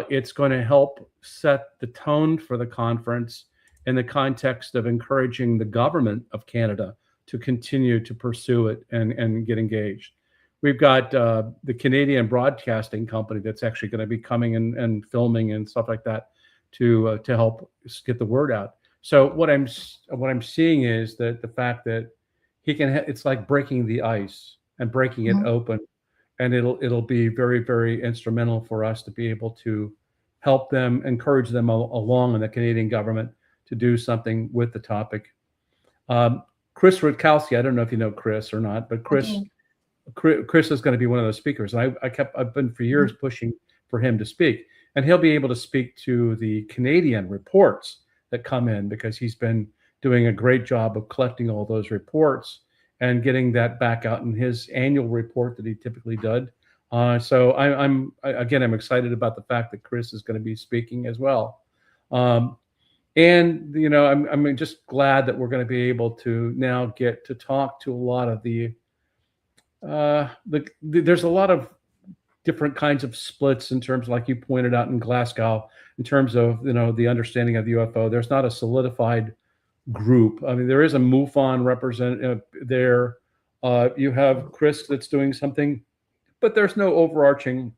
it's going to help set the tone for the conference in the context of encouraging the government of Canada to continue to pursue it and get engaged. We've got the Canadian Broadcasting Company that's actually going to be coming and filming and stuff like that to help get the word out. So what I'm seeing is that the fact that he can, it's like breaking the ice and breaking it open, and it'll be very, very instrumental for us to be able to help them, encourage them along in the Canadian government to do something with the topic. Chris Rutkowski, I don't know if you know Chris or not, but Chris is going to be one of those speakers. And I've been for years pushing for him to speak. And he'll be able to speak to the Canadian reports that come in, because he's been doing a great job of collecting all those reports and getting that back out in his annual report that he typically does. So I'm excited about the fact that Chris is going to be speaking as well. And, you know, I'm just glad that we're going to be able to now get to talk to a lot of there's a lot of different kinds of splits in terms, like you pointed out in Glasgow, in terms of, you know, the understanding of the UFO. There's not a solidified group. I mean, there is a MUFON representative there. You have Chris that's doing something, but there's no overarching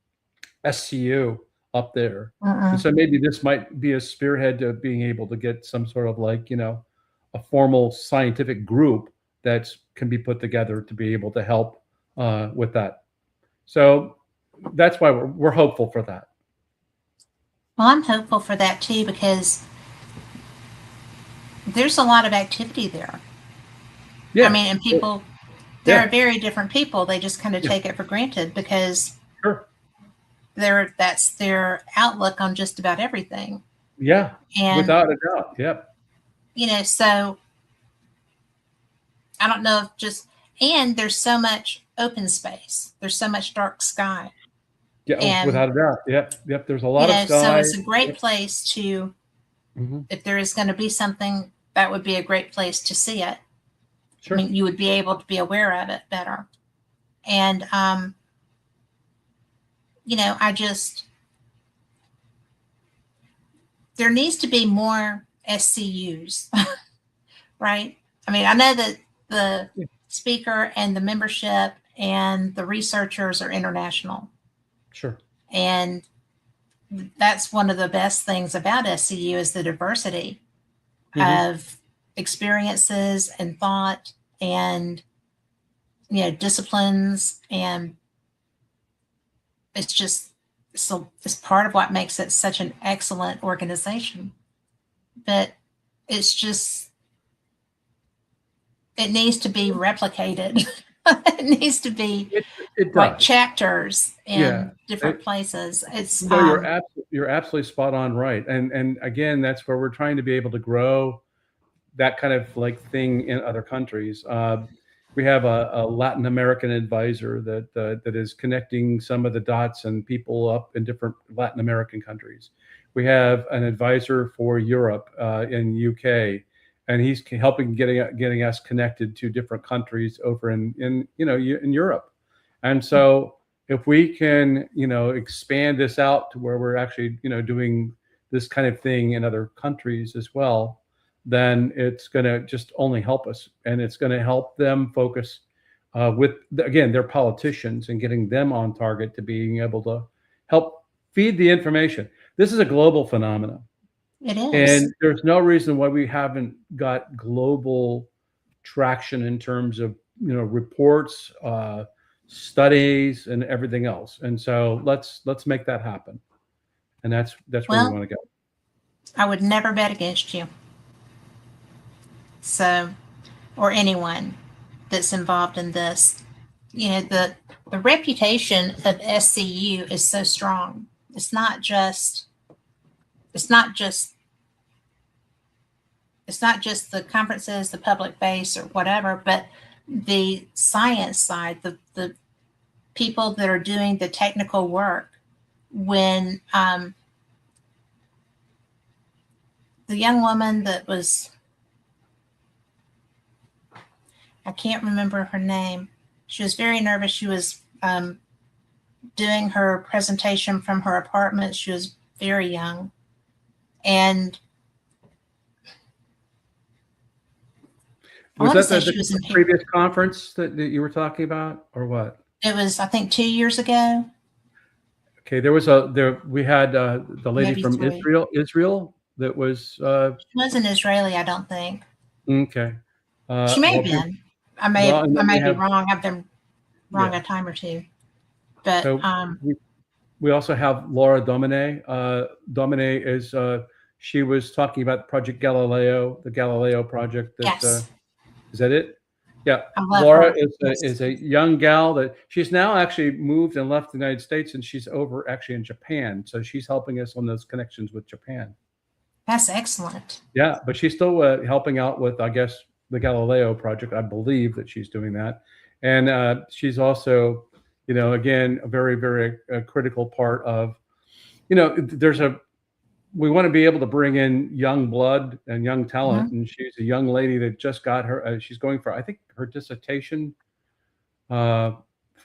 SCU up there. And so maybe this might be a spearhead to being able to get some sort of, like, you know, a formal scientific group that can be put together to be able to help with that. So that's why we're hopeful for that. Well, I'm hopeful for that too, because there's a lot of activity there. Yeah. I mean, and people, they're very different people. They just kind of take it for granted because that's their outlook on just about everything. Yeah, and without a doubt. Yep. You know, so I don't know if and there's so much open space. There's so much dark sky. Yeah, and, without a doubt. Yep. There's a lot of sky. So it's a great place to, if there is going to be something, that would be a great place to see it. Sure. I mean, you would be able to be aware of it better. And, you know, there needs to be more SCUs, right? I mean, I know that the speaker and the membership and the researchers are international. Sure. And that's one of the best things about SCU is the diversity of experiences and thought and, you know, disciplines. And it's part of what makes it such an excellent organization. But it needs to be replicated. It needs to be like chapters in different places. It's you're absolutely spot on, right? And again, that's where we're trying to be able to grow that kind of like thing in other countries. We have a Latin American advisor that is connecting some of the dots and people up in different Latin American countries. We have an advisor for Europe in UK. And he's helping getting us connected to different countries over in Europe. And so if we can, you know, expand this out to where we're actually, you know, doing this kind of thing in other countries as well, then it's going to just only help us. And it's going to help them focus with, again, their politicians and getting them on target to being able to help feed the information. This is a global phenomenon. It is. And there's no reason why we haven't got global traction in terms of, you know, reports, studies, and everything else. And so let's make that happen. And that's where we want to go. I would never bet against you. So, or anyone that's involved in this. You know, the reputation of SCU is so strong. It's not just the conferences, the public face or whatever, but the science side, the people that are doing the technical work. When the young woman that was, I can't remember her name. She was very nervous. She was doing her presentation from her apartment. She was very young. And was that the previous conference that you were talking about, or what? It was, I think, 2 years ago. Okay, we had the lady from Israel that was. She wasn't Israeli, I don't think. Okay. She may have been. I may be wrong. I've been wrong a time or two. But so we also have Laura Domine. Domine is she was talking about Project Galileo, the Galileo project. Yes. Is that it? Yeah, I love Laura her. is a young gal that she's now actually moved and left the United States, and she's over actually in Japan. So she's helping us on those connections with Japan. That's excellent. Yeah, but she's still helping out with, I guess, the Galileo project. I believe that she's doing that, and she's also, you know, again, a very, very critical part of, you know, we want to be able to bring in young blood and young talent. And she's a young lady that just got her, she's going for, I think, her dissertation for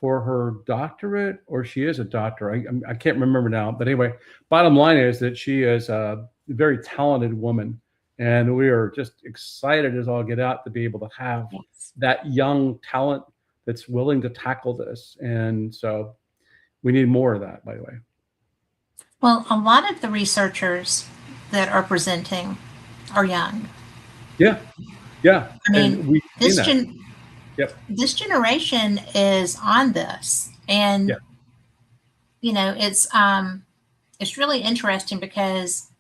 her doctorate, or she is a doctor. I can't remember now. But anyway, bottom line is that she is a very talented woman. And we are just excited as all get out to be able to have that young talent that's willing to tackle this. And so we need more of that, by the way. Well, a lot of the researchers that are presenting are young. Yeah, yeah. I mean, this generation is on this, and you know, it's really interesting because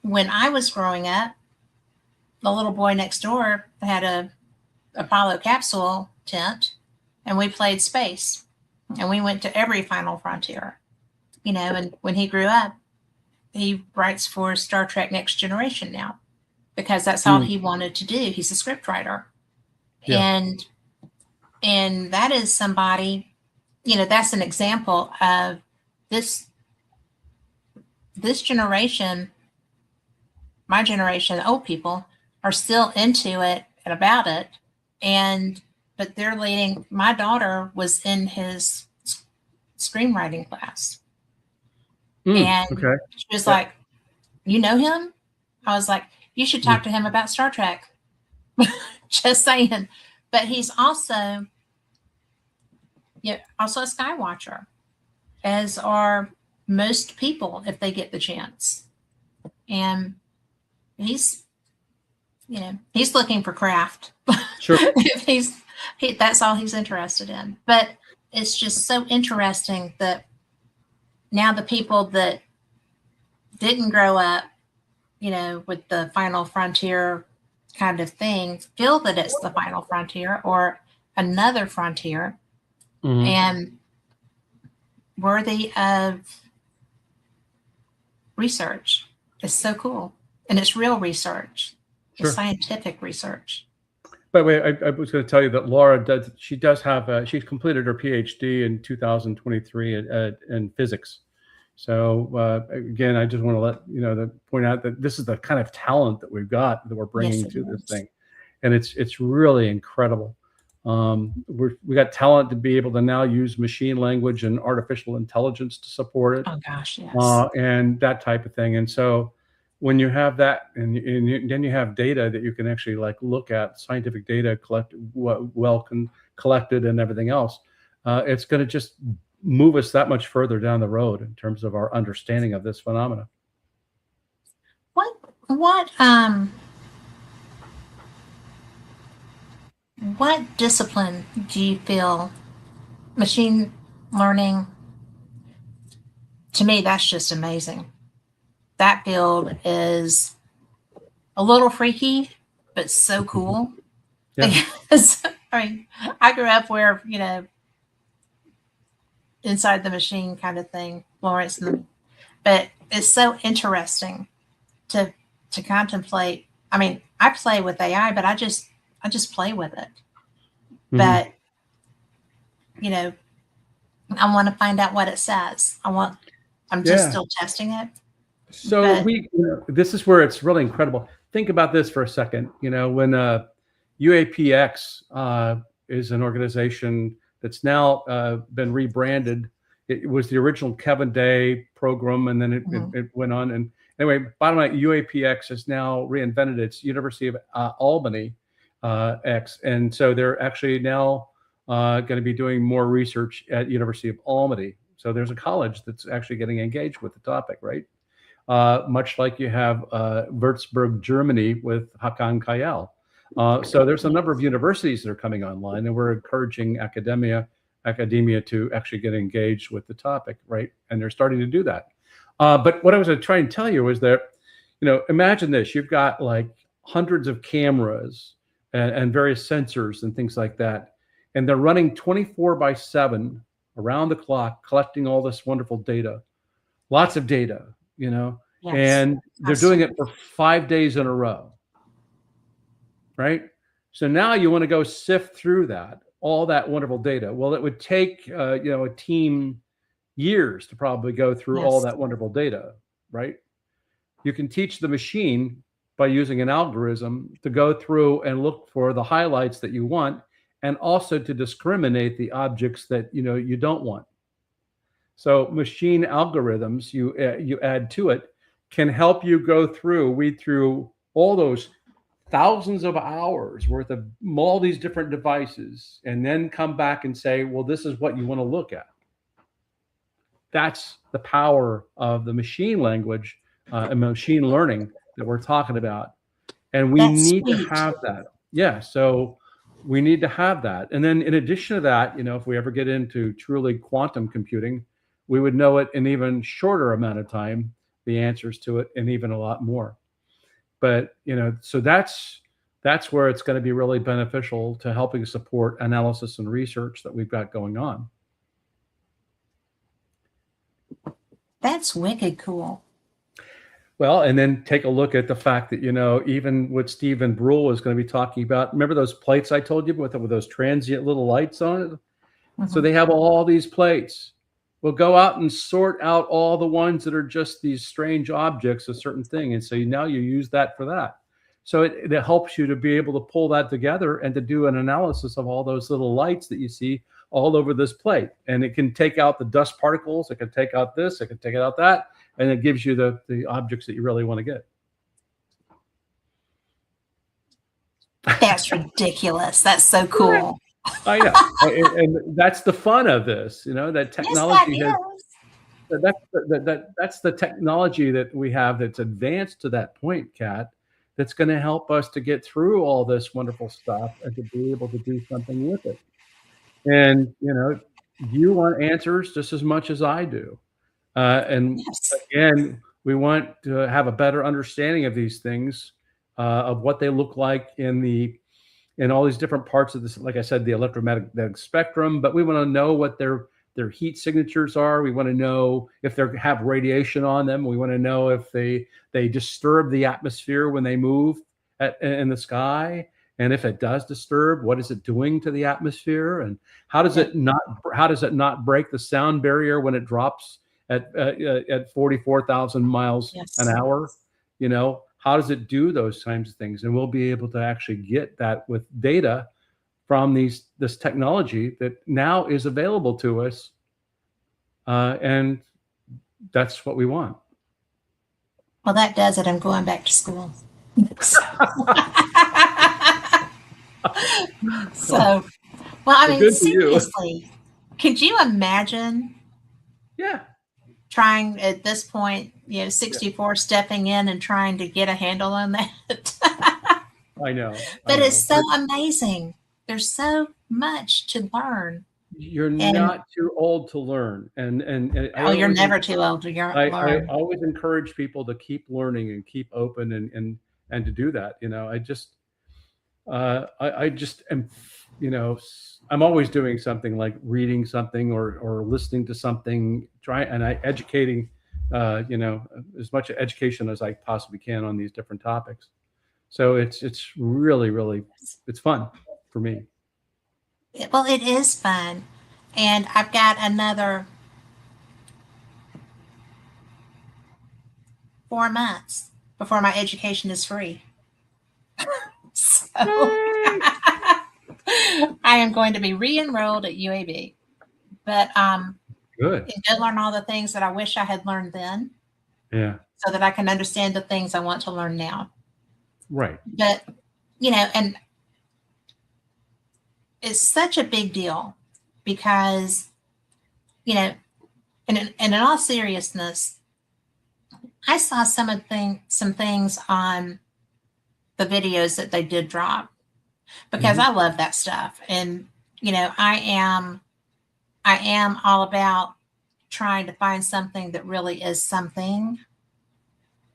when I was growing up, the little boy next door had a Apollo capsule tent, and we played space, and we went to every Final Frontier. You know, and when he grew up, he writes for Star Trek Next Generation now because that's all he wanted to do. He's a script writer. And that is somebody, you know, that's an example of this generation, my generation, the old people are still into it and about it. But they're leading, my daughter was in his screenwriting class. And she was like, you know him? I was like, you should talk to him about Star Trek. Just saying. But he's also, also a Skywatcher, as are most people if they get the chance. And he's, you know, he's looking for craft. Sure. That's all he's interested in. But it's just so interesting that now the people that didn't grow up, you know, with the Final Frontier kind of thing feel that it's the final frontier or another frontier and worthy of research. It's so cool. And it's real research. It's scientific research. By the way, I was going to tell you that Laura she's completed her PhD in 2023 in physics. So again, I just want to let you know, point out that this is the kind of talent that we've got that we're bringing to this thing, and it's really incredible. We got talent to be able to now use machine language and artificial intelligence to support it. Oh gosh, yes. And that type of thing. And so when you have that, and then you have data that you can actually like look at, scientific data collected, collected, and everything else, it's going to just move us that much further down the road in terms of our understanding of this phenomena. What discipline do you feel machine learning? To me, that's just amazing. That field is a little freaky, but so cool. Because, I mean, I grew up where, you know, inside the machine kind of thing, Florence, but it's so interesting to contemplate. I mean, I play with AI, but I just play with it. But you know, I want to find out what it says. I'm just still testing it. So this is where it's really incredible. Think about this for a second. You know, when UAPX is an organization that's now been rebranded. It was the original Kevin Day program, and then it went on. And anyway, bottom line, UAPX has now reinvented its University of Albany X, and so they're actually now going to be doing more research at University of Albany. So there's a college that's actually getting engaged with the topic, right? Much like you have Würzburg, Germany, with Hakan Kayal. So there's a number of universities that are coming online, and we're encouraging academia to actually get engaged with the topic, right? And they're starting to do that. But what I was going to try and tell you is that, you know, imagine this: you've got like hundreds of cameras and various sensors and things like that. And they're running 24/7 around the clock, collecting all this wonderful data, lots of data, you know, Yes. and they're doing it for 5 days in a row, right? So now you want to go sift through that, all that wonderful data. Well, it would take, you know, a team years to probably go through all that wonderful data, right? You can teach the machine by using an algorithm to go through and look for the highlights that you want, and also to discriminate the objects that you don't want. So machine algorithms you add to it can help you weed through all those thousands of hours worth of all these different devices, and then come back and say, well, this is what you want to look at. That's the power of the machine language and machine learning that we're talking about. And we need to have that. Yeah. So we need to have that. And then in addition to that, if we ever get into truly quantum computing, we would know it in even shorter amount of time, the answers to it, and even a lot more. But, so that's where it's going to be really beneficial to helping support analysis and research that we've got going on. That's wicked cool. Well, and then take a look at the fact that, even what Stephen Brule is going to be talking about, remember those plates I told you with those transient little lights on it? Mm-hmm. So they have all these plates. Well, go out and sort out all the ones that are just these strange objects, a certain thing. And so now you use that for that. So it helps you to be able to pull that together and to do an analysis of all those little lights that you see all over this plate. And it can take out the dust particles. It can take out this. It can take out that. And it gives you the objects that you really want to get. That's ridiculous. That's so cool. I know. And that's the fun of this, that technology yes, that's the technology that we have that's advanced to that point, Kat, that's going to help us to get through all this wonderful stuff and to be able to do something with it. And, you want answers just as much as I do. And again, we want to have a better understanding of these things, of what they look like in all these different parts of this, like I said, the electromagnetic spectrum, but we want to know what their heat signatures are. We want to know if they have radiation on them. We want to know if they disturb the atmosphere when they move in the sky. And if it does disturb, what is it doing to the atmosphere? And how does it not break the sound barrier when it drops at 44,000 miles an hour? How does it do those kinds of things? And we'll be able to actually get that with data from this technology that now is available to us. And that's what we want. Well, that does it. I'm going back to school. So, well, I mean, seriously, could you imagine? Yeah. Trying at this point, 64, stepping in and trying to get a handle on that. I know. But it's so amazing. There's so much to learn. You're not too old to learn. And you're never too old to learn. I always encourage people to keep learning and keep open and to do that. I just am, I'm always doing something like reading something or listening to something, educating, as much education as I possibly can on these different topics. So it's really, really, it's fun for me. Well, it is fun. And I've got another 4 months before my education is free. So I am going to be re-enrolled at UAB, but good. To learn all the things that I wish I had learned then. Yeah. So that I can understand the things I want to learn now. Right. But and it's such a big deal because and in all seriousness, I saw some things on the videos that they did drop because I love that stuff. And, I am all about trying to find something that really is something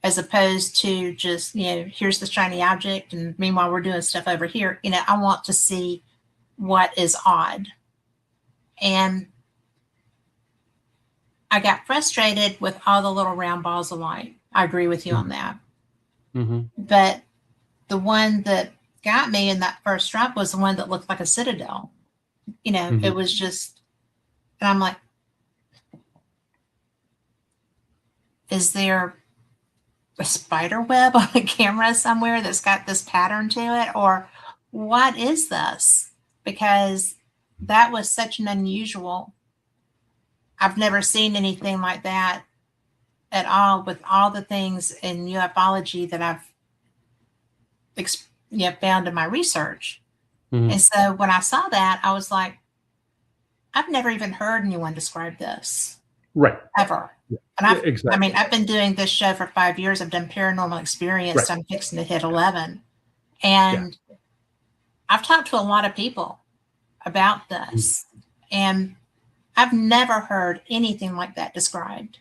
as opposed to just, here's the shiny object, and meanwhile we're doing stuff over here. I want to see what is odd. And I got frustrated with all the little round balls of light. I agree with you on that. Mm-hmm. But the one that got me in that first drop was the one that looked like a citadel. Mm-hmm. It was just, and I'm like, is there a spider web on a camera somewhere that's got this pattern to it? Or what is this? Because that was such an unusual, I've never seen anything like that at all, with all the things in ufology that I've found in my research. Mm-hmm. And so when I saw that, I was like, I've never even heard anyone describe this. Right. Ever. Yeah. And exactly. I've been doing this show for 5 years. I've done paranormal experience. Right. I'm fixing to hit 11. And I've talked to a lot of people about this. Mm-hmm. And I've never heard anything like that described.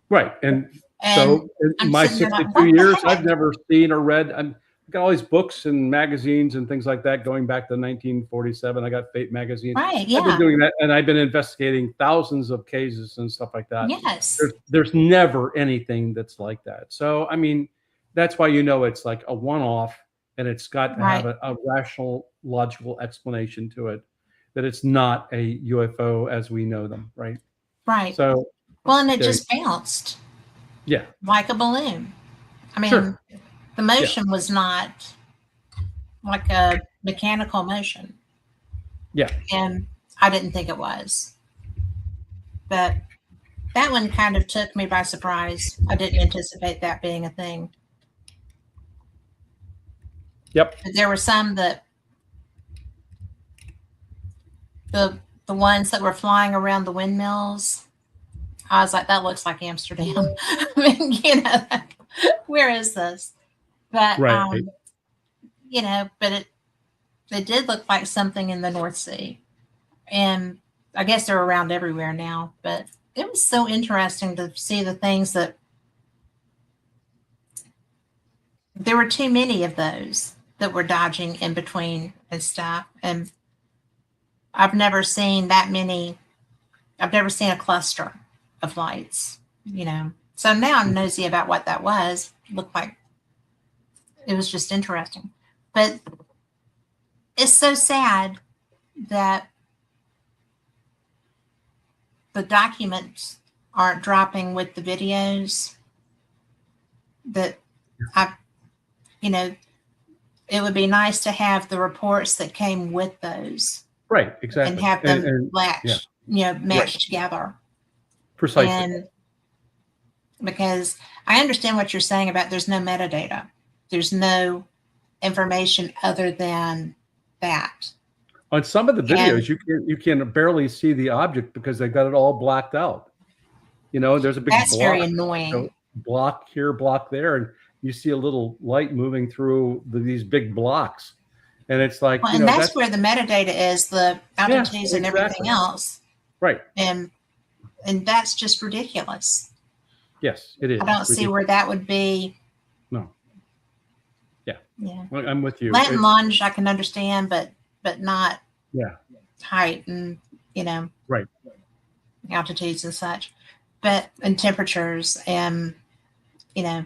Right. And so in my 62 years, I've never seen or read, I've got all these books and magazines and things like that going back to 1947. I got Fate magazine. Right. Yeah. I've been doing that, and I've been investigating thousands of cases and stuff like that. Yes. There's never anything that's like that. So, I mean, that's why it's like a one-off, and it's got to have a rational, logical explanation to it, that it's not a UFO as we know them, right? Right. So, well, and it just bounced. Yeah. Like a balloon. I mean, the motion was not like a mechanical motion. Yeah. And I didn't think it was. But that one kind of took me by surprise. I didn't anticipate that being a thing. Yep. But there were some that the ones that were flying around the windmills, I was like, that looks like Amsterdam. I mean, where is this? But, but it did look like something in the North Sea. And I guess they're around everywhere now. But it was so interesting to see the things that, there were too many of those that were dodging in between and stuff. And I've never seen that many. I've never seen a cluster of lights, So now I'm nosy about what that was. It looked like it was just interesting. But it's so sad that the documents aren't dropping with the videos, that it would be nice to have the reports that came with those. Right, exactly. And have them matched together. Precisely. And because I understand what you're saying about there's no metadata. There's no information other than that. On some of the videos, you can barely see the object because they got it all blacked out. There's a big that's block, very annoying. Block here, block there, and you see a little light moving through these big blocks. And it's like, and that's where the metadata is, the altitudes and everything else. Right. And that's just ridiculous. Yes, it is. I don't see where that would be. No. Yeah. Yeah. Well, I'm with you. Latin lunge, I can understand, but not height and, right, altitudes and such. But and temperatures and, it's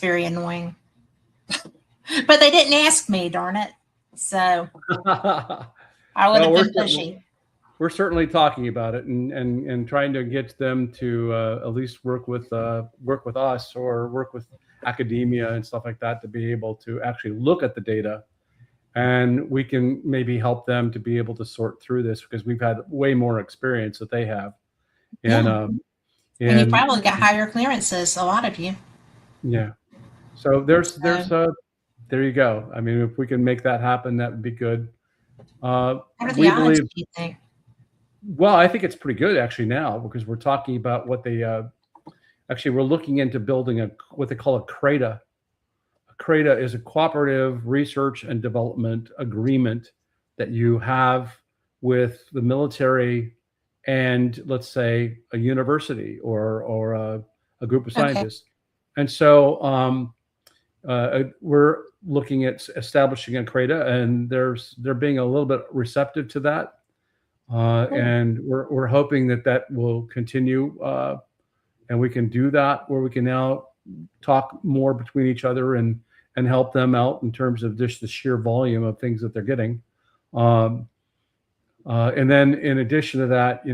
very annoying. But they didn't ask me, darn it. So I would have been pushy. We're certainly talking about it and trying to get them to at least work with us or work with academia and stuff like that to be able to actually look at the data, and we can maybe help them to be able to sort through this, because we've had way more experience that they have. And and you probably got higher clearances, a lot of you. Yeah. So there you go. I mean, if we can make that happen, that would be good. What are the odds, do you think? Well, I think it's pretty good actually now, because we're talking about what they actually, we're looking into building what they call a CRADA. A CRADA is a cooperative research and development agreement that you have with the military and, let's say, a university or a group of scientists. Okay. And so we're looking at establishing a CRADA, and they're being a little bit receptive to that. And we're hoping that will continue, and we can do that where we can now talk more between each other and help them out in terms of just the sheer volume of things that they're getting. And then in addition to that,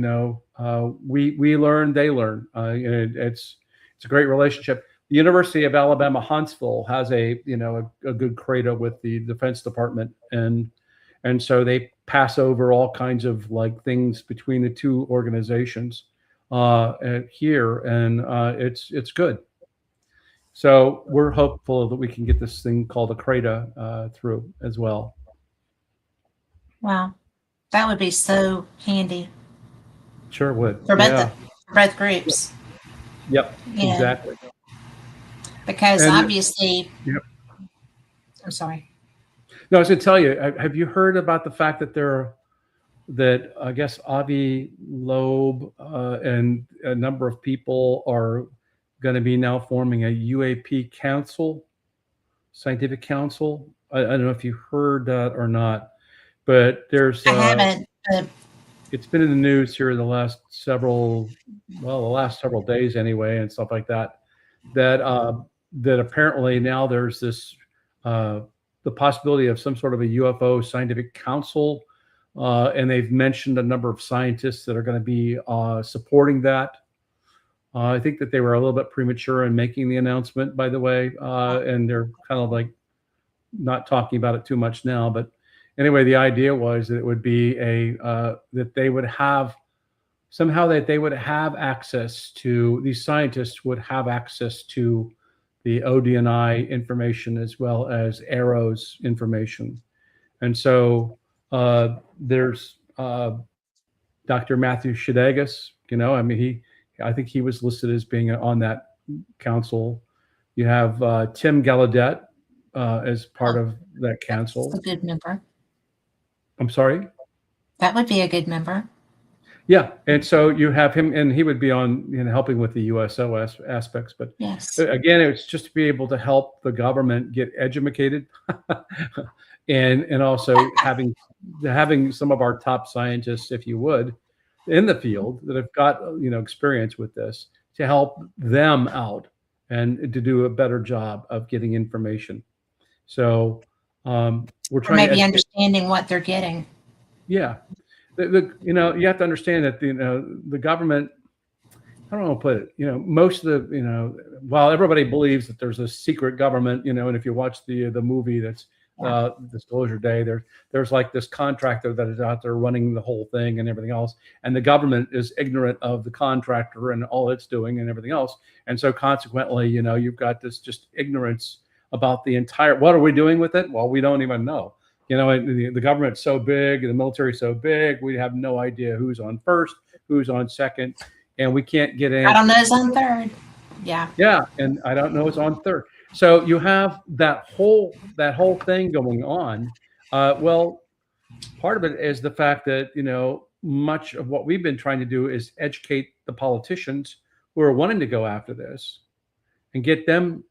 we learn, they learn. It's a great relationship. The University of Alabama Huntsville has a good CRADA with the Defense Department, and so they pass over all kinds of like things between the two organizations here, and it's good. So we're hopeful that we can get this thing called a CRADA through as well. Wow, that would be so handy. Sure would. For both groups. Yep, exactly. Because obviously, I'm sorry. No, I was going to tell you, have you heard about the fact that I guess Avi Loeb and a number of people are going to be now forming a UAP council, scientific council? I don't know if you heard that or not, but there's. I haven't. It's been in the news here the last several days anyway, and stuff like that. That apparently now there's this the possibility of some sort of a UFO scientific council, and they've mentioned a number of scientists that are going to be supporting that. I think that they were a little bit premature in making the announcement, by the way, and they're kind of like not talking about it too much now. But anyway, the idea was that it would be that they would have access to, these scientists would have access to the ODNI information as well as ARRO's information. And so there's Dr. Matthew Shadegas, I think he was listed as being on that council. You have Tim Gallaudet as part of that council. That's a good member. I'm sorry? That would be a good member. Yeah, and so you have him, and he would be on helping with the USO aspects. But yes, again, it's just to be able to help the government get educated, and also having some of our top scientists, if you would, in the field that have got experience with this to help them out and to do a better job of getting information. So we're trying maybe understanding what they're getting. Yeah. You have to understand that the government, I don't know how to put it, most of the, while everybody believes that there's a secret government, and if you watch the movie that's Disclosure Day, there's like this contractor that is out there running the whole thing and everything else, and the government is ignorant of the contractor and all it's doing and everything else, and so consequently, you've got this just ignorance about the entire, what are we doing with it? Well, we don't even know. The government's so big, the military's so big, we have no idea who's on first, who's on second, and we can't get in. I don't know who's on third. Yeah. Yeah, and I don't know who's on third. So you have that whole thing going on. Well, part of it is the fact that much of what we've been trying to do is educate the politicians who are wanting to go after this, and get them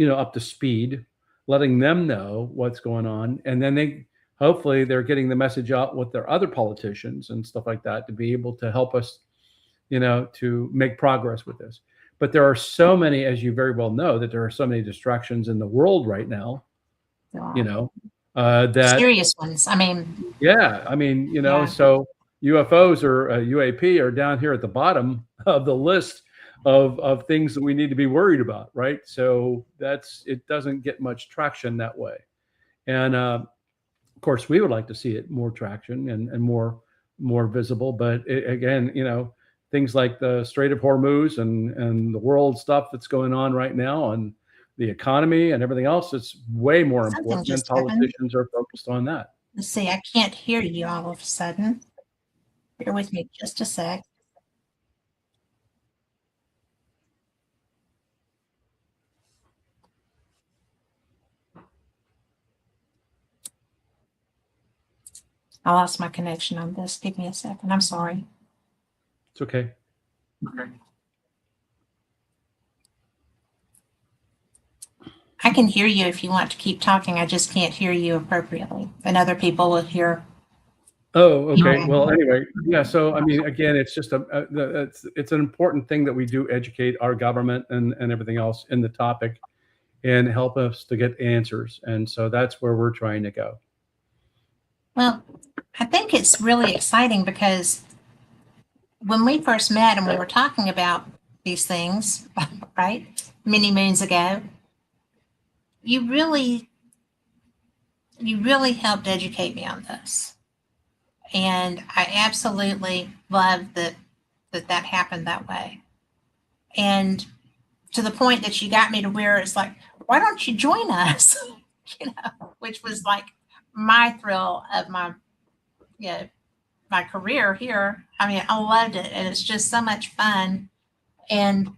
up to speed, letting them know what's going on, and then hopefully they're getting the message out with their other politicians and stuff like that to be able to help us, to make progress with this. But there are so many, as you very well know, that there are so many distractions in the world right now. That serious ones. I mean, so UFOs or UAP are down here at the bottom of the list of things that we need to be worried about, right? So it doesn't get much traction that way. And of course, we would like to see it more traction and more visible. But again, things like the Strait of Hormuz and the world stuff that's going on right now, and the economy and everything else, it's way more important, and politicians are focused on that. Let's see, I can't hear you all of a sudden. Bear with me just a sec. I lost my connection on this. Give me a second. I'm sorry. It's okay. I can hear you if you want to keep talking. I just can't hear you appropriately, and other people will hear. Oh, okay. Well, anyway, yeah. So, I mean, again, it's just it's an important thing that we do educate our government and everything else in the topic, and help us to get answers. And so that's where we're trying to go. Well, I think it's really exciting because when we first met and we were talking about these things, right, many moons ago, you really helped educate me on this. And I absolutely love that happened that way. And to the point that you got me to where it's like, why don't you join us? Which was like my thrill of my career here. I mean, I loved it, and it's just so much fun. And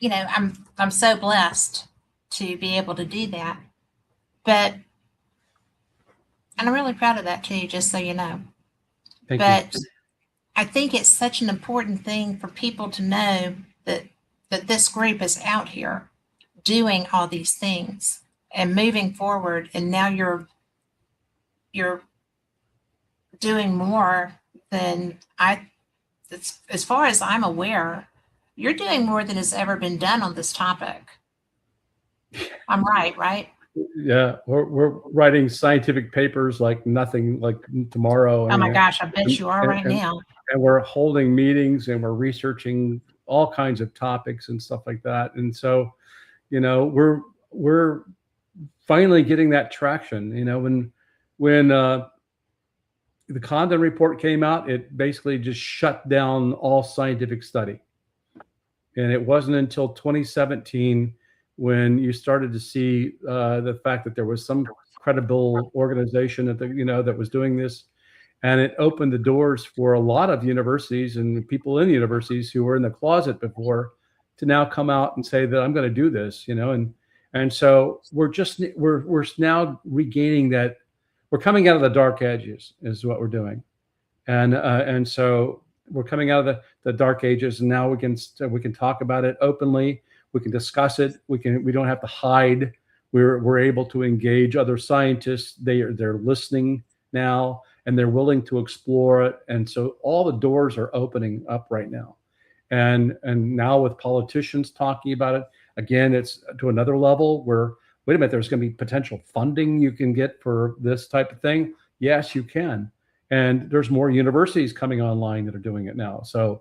I'm so blessed to be able to do that. And I'm really proud of that too, just so you know. But I think it's such an important thing for people to know that this group is out here doing all these things and moving forward. And now you're doing more than as far as I'm aware, you're doing more than has ever been done on this topic. I'm right? Yeah, we're writing scientific papers like nothing, like tomorrow. Oh my gosh, I bet you are right now. And we're holding meetings and we're researching all kinds of topics and stuff like that. And so, we're finally getting that traction. When the Condon report came out, it basically just shut down all scientific study. And it wasn't until 2017 when you started to see the fact that there was some credible organization that was doing this, and it opened the doors for a lot of universities and people in universities who were in the closet before to now come out and say that I'm going to do this, and so we're now regaining that. We're coming out of the dark ages is what we're doing, and so we're coming out of the dark ages, and now we can talk about it openly. We can discuss it. We don't have to hide. We're able to engage other scientists. They're listening now, and they're willing to explore it. And so all the doors are opening up right now. And now with politicians talking about it, again, it's to another level where, wait a minute, there's going to be potential funding you can get for this type of thing. Yes, you can. And there's more universities coming online that are doing it now. So,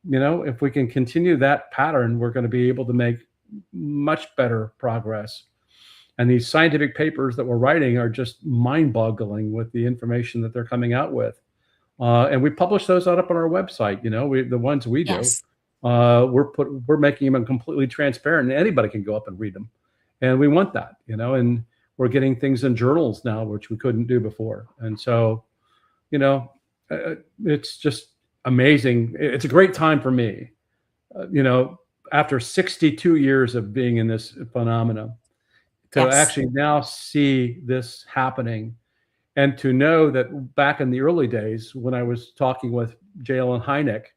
if we can continue that pattern, we're going to be able to make much better progress. And these scientific papers that we're writing are just mind-boggling with the information that they're coming out with. And we publish those out up on our website. The ones we do, yes. We're making them completely transparent, and anybody can go up and read them. And we want that, and we're getting things in journals now, which we couldn't do before. And so, it's just amazing. It's a great time for me, after 62 years of being in this phenomena, to actually now see this happening, and to know that back in the early days when I was talking with J. Allen Hynek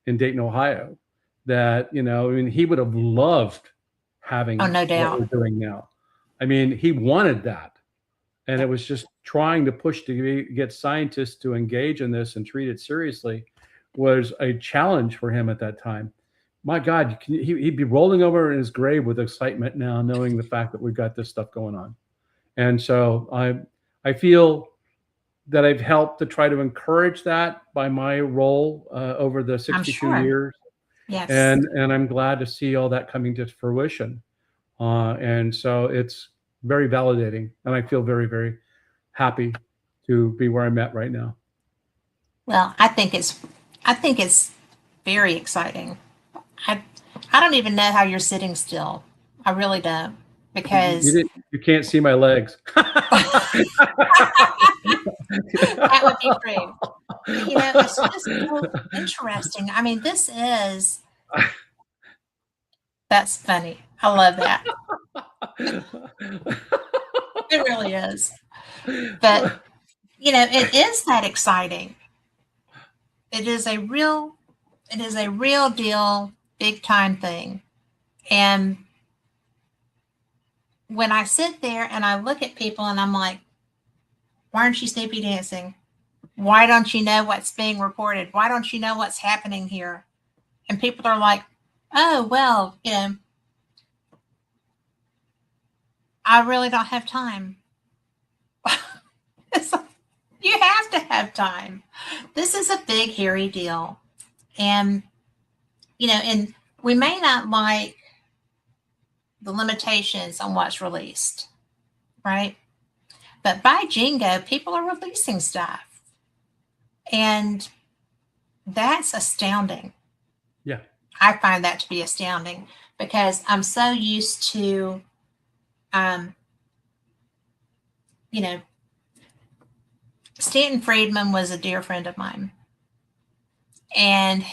in Dayton, Ohio, that, he would have loved having no doubt what we're doing now. I mean, he wanted that. And it was just trying to push to get scientists to engage in this and treat it seriously was a challenge for him at that time. My God, he'd be rolling over in his grave with excitement now, knowing the fact that we've got this stuff going on. And so I feel that I've helped to try to encourage that by my role over the 62 years. Yes. And I'm glad to see all that coming to fruition. And so it's very validating, and I feel very, very happy to be where I'm at right now. Well, I think it's very exciting. I don't even know how you're sitting still. I really don't, because you can't see my legs. That would be great. It's just so interesting. I mean, that's funny. I love that. It really is. But, it is that exciting. It is a real deal, big time thing. And when I sit there and I look at people and I'm like, why aren't you snoopy dancing? Why don't you know what's being reported? Why don't you know what's happening here? And people are like, oh, well, I really don't have time. It's like, you have to have time. This is a big, hairy deal. And, and we may not like the limitations on what's released, right? But by jingo, people are releasing stuff. And that's astounding. Yeah. I find that to be astounding because I'm so used to, Stanton Friedman was a dear friend of mine. And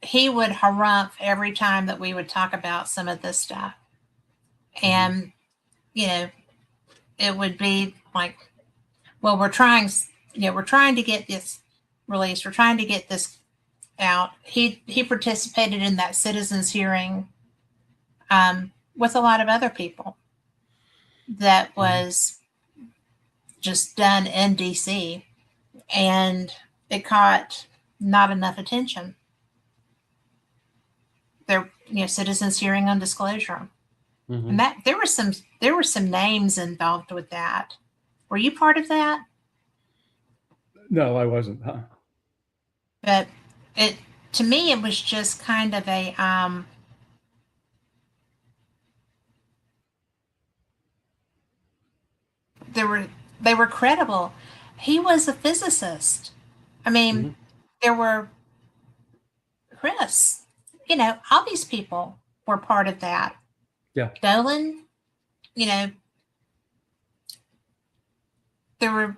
he would harumph every time that we would talk about some of this stuff. And, it would be like, well, we're trying to get this released. We're trying to get this out. He participated in that citizens hearing with a lot of other people that was just done in DC, and it caught not enough attention. There, citizens hearing on disclosure. And that there were some names involved with that. Were you part of that? No, I wasn't. Huh? But to me, it was just kind of a they were credible. He was a physicist. I mean, there were Chris. All these people were part of that. Yeah. Dolan, there were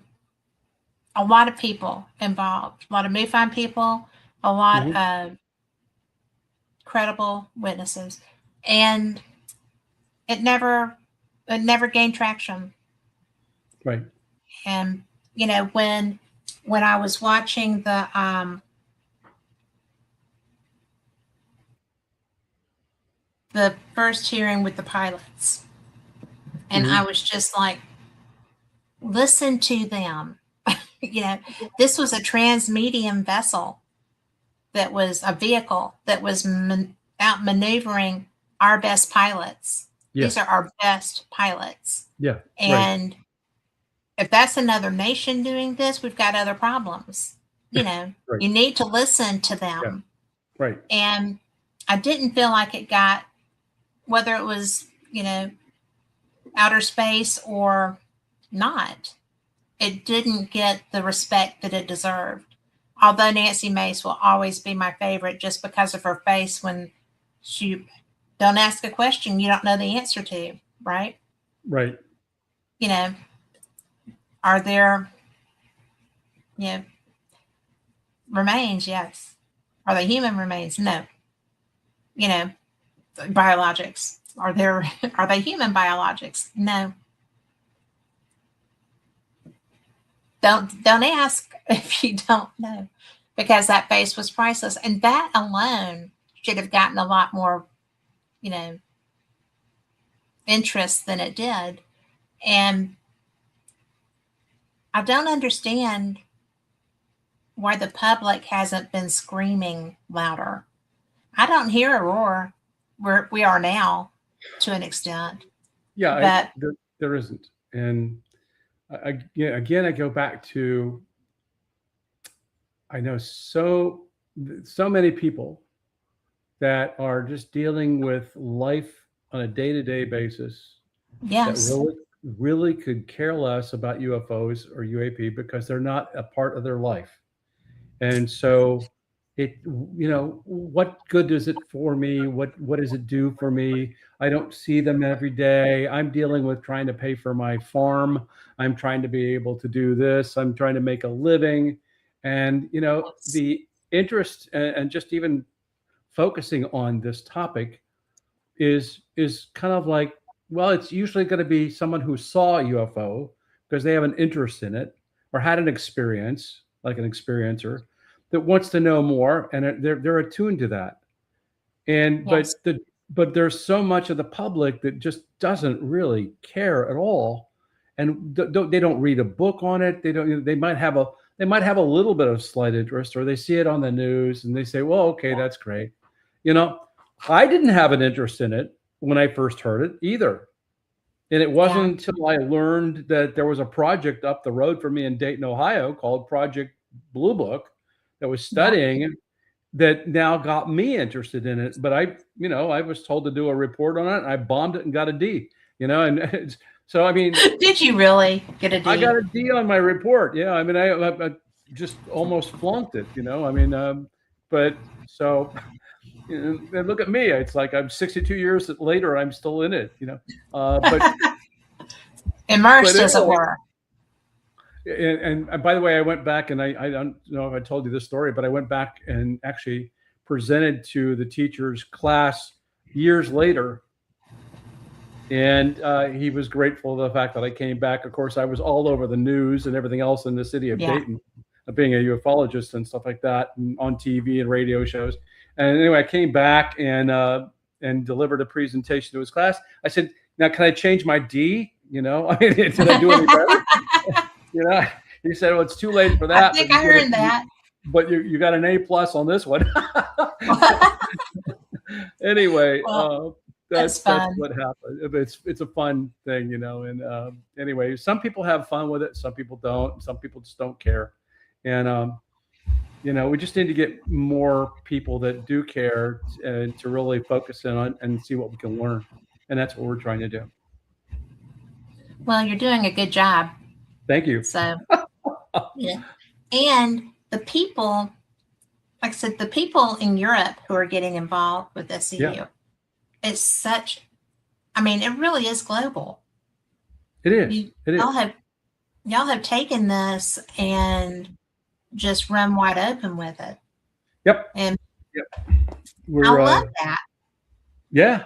a lot of people involved, a lot of MUFON people, a lot of credible witnesses, and it never gained traction. Right. And when I was watching the first hearing with the pilots, and I was just like, listen to them. This was a transmedium vessel that was a vehicle that was out maneuvering our best pilots. Yes. These are our best pilots. Yeah. And if that's another nation doing this, we've got other problems. You need to listen to them. Yeah. Right. And I didn't feel like it got, whether it was, outer space or not, it didn't get the respect that it deserved. Although Nancy Mace will always be my favorite just because of her face when she don't ask a question you don't know the answer to, right? Right. Are there, remains? Yes. Are they human remains? No. Biologics. Are they human biologics? No. Don't ask if you don't know, because that face was priceless. And that alone should have gotten a lot more, interest than it did. And I don't understand why the public hasn't been screaming louder. I don't hear a roar where we are now, to an extent. Yeah, there isn't. And again, I go back to, I know so many people that are just dealing with life on a day-to-day basis. Yes. That really could care less about UFOs or UAP because they're not a part of their life. And so what good does it for me? What does it do for me? I don't see them every day. I'm dealing with trying to pay for my farm. I'm trying to be able to do this. I'm trying to make a living. And, the interest and just even focusing on this topic is kind of like, well, it's usually going to be someone who saw a UFO because they have an interest in it or had an experience, like an experiencer, that wants to know more, and they're attuned to that. And yes. But but there's so much of the public that just doesn't really care at all, and they don't read a book on it. They might have a little bit of slight interest, or they see it on the news and they say, well, okay, that's great. I didn't have an interest in it when I first heard it either. And it wasn't until I learned that there was a project up the road for me in Dayton, Ohio called Project Blue Book that was studying that now got me interested in it. But I was told to do a report on it, and I bombed it and got a D, and so, I mean. Did you really get a D? I got a D on my report. Yeah. I mean, I just almost flunked it, I mean, but so. And look at me. It's like I'm 62 years later, I'm still in it, but immersed, as it were. And by the way, I went back, and I don't know if I told you this story, but I went back and actually presented to the teacher's class years later. And he was grateful for the fact that I came back. Of course, I was all over the news and everything else in the city of Dayton, being a ufologist and stuff like that, and on TV and radio shows. And anyway, I came back and delivered a presentation to his class. I said, now, can I change my D? I mean, did I do any better? He said, well, it's too late for that. I think I heard that. But you got an A+ on this one. Anyway, that's what happened. It's a fun thing, and anyway, some people have fun with it. Some people don't. Some people just don't care. And, we just need to get more people that do care to really focus in on and see what we can learn. And that's what we're trying to do. Well, you're doing a good job. Thank you. So, and the people, like I said, the people in Europe who are getting involved with SCU, it's such, I mean, it really is global. It is. Y'all have taken this and just run wide open with it. Yep. And I love that. Yeah.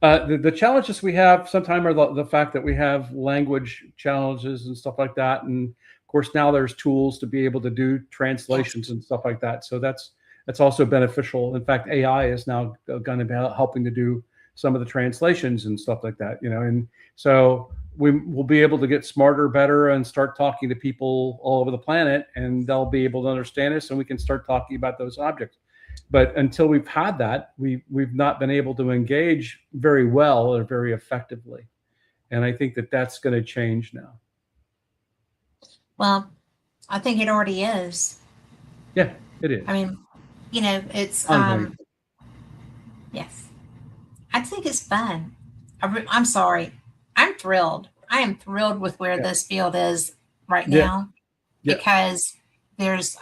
The challenges we have sometimes are the fact that we have language challenges and stuff like that. And of course, now there's tools to be able to do translations and stuff like that. So that's also beneficial. In fact, AI is now going to be helping to do some of the translations and stuff like that, and so we will be able to get smarter, better, and start talking to people all over the planet, and they'll be able to understand us, and we can start talking about those objects. But until we've had that, we've not been able to engage very well or very effectively. And I think that's going to change now. Well, I think it already is. Yeah, it is. I mean, it's, yes, I think it's fun. I'm sorry. I'm thrilled. I am thrilled with where this field is right now, because there's,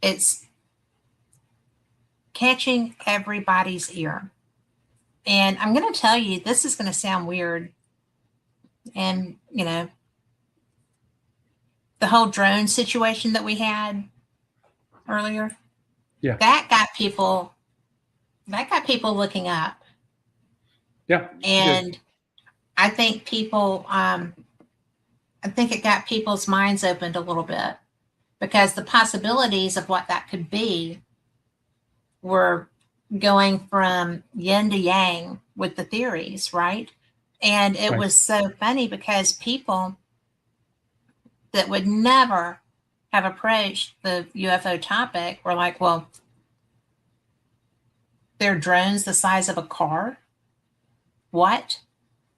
it's catching everybody's ear. And I'm going to tell you, this is going to sound weird. And, the whole drone situation that we had earlier, that got people looking up. Yeah. And I think I think it got people's minds opened a little bit, because the possibilities of what that could be were going from yin to yang with the theories, right? And it was so funny, because people that would never have approached the UFO topic were like, well, they're drones the size of a car. What?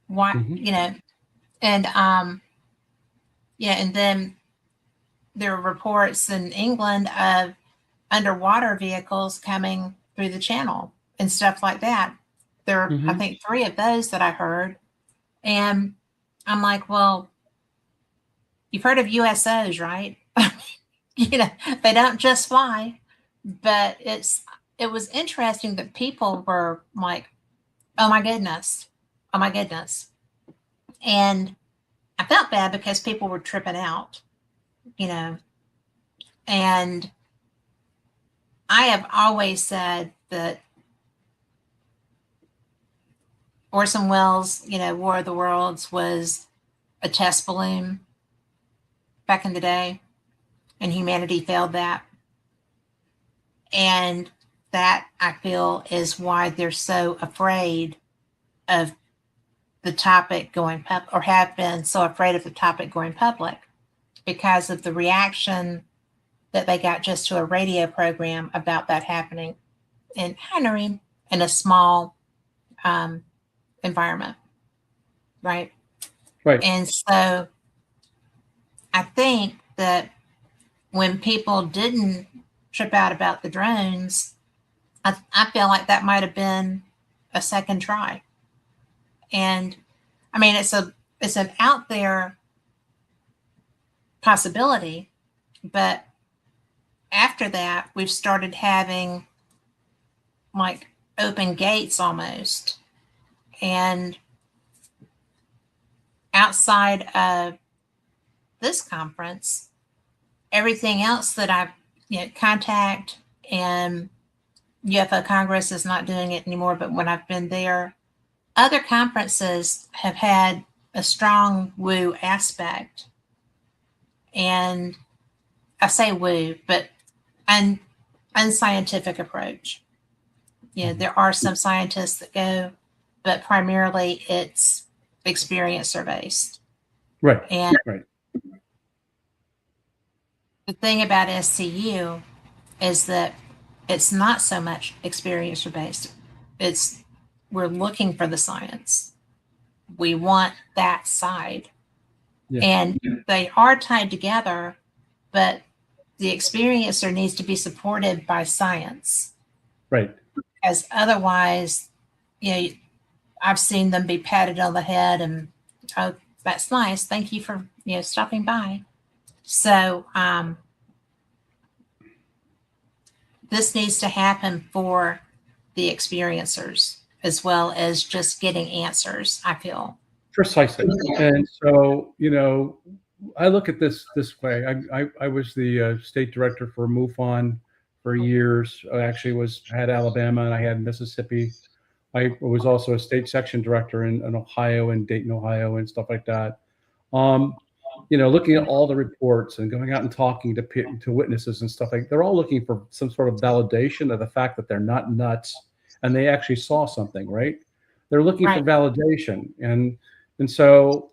And and then there are reports in England of underwater vehicles coming through the channel and stuff like that. There are, I think, 3 of those that I heard. And I'm like, well, you've heard of USOs, right? They don't just fly. But it was interesting that people were like, oh my goodness. And I felt bad, because people were tripping out, and I have always said that Orson Welles, War of the Worlds was a test balloon back in the day, and humanity failed that. And that, I feel, is why they're so afraid of the topic going public, or have been so afraid of the topic going public, because of the reaction that they got just to a radio program about that happening in Henry, in a small environment, right? Right. And so I think that when people didn't trip out about the drones, I feel like that might have been a second try. And I mean, it's an out there possibility, but after that, we've started having like open gates almost. And outside of this conference, everything else that I've contact, and UFO Congress is not doing it anymore, but when I've been there, other conferences have had a strong woo aspect. And I say woo, but an unscientific approach. There are some scientists that go, but primarily it's experiencer based. Right. And right. The thing about SCU is that it's not so much experiencer based. We're looking for the science. We want that side. Yeah. And they are tied together, but the experiencer needs to be supported by science. Right. Because otherwise, I've seen them be patted on the head and, oh, that's nice. Thank you for, stopping by. So this needs to happen for the experiencers as well as just getting answers, I feel. Precisely. And so, I look at this way. I was the state director for MUFON for years. I actually had Alabama and I had Mississippi. I was also a state section director in Ohio and Dayton, Ohio, and stuff like that. Looking at all the reports and going out and talking to witnesses and stuff they're all looking for some sort of validation of the fact that they're not nuts and they actually saw something, right? They're looking for validation. And so,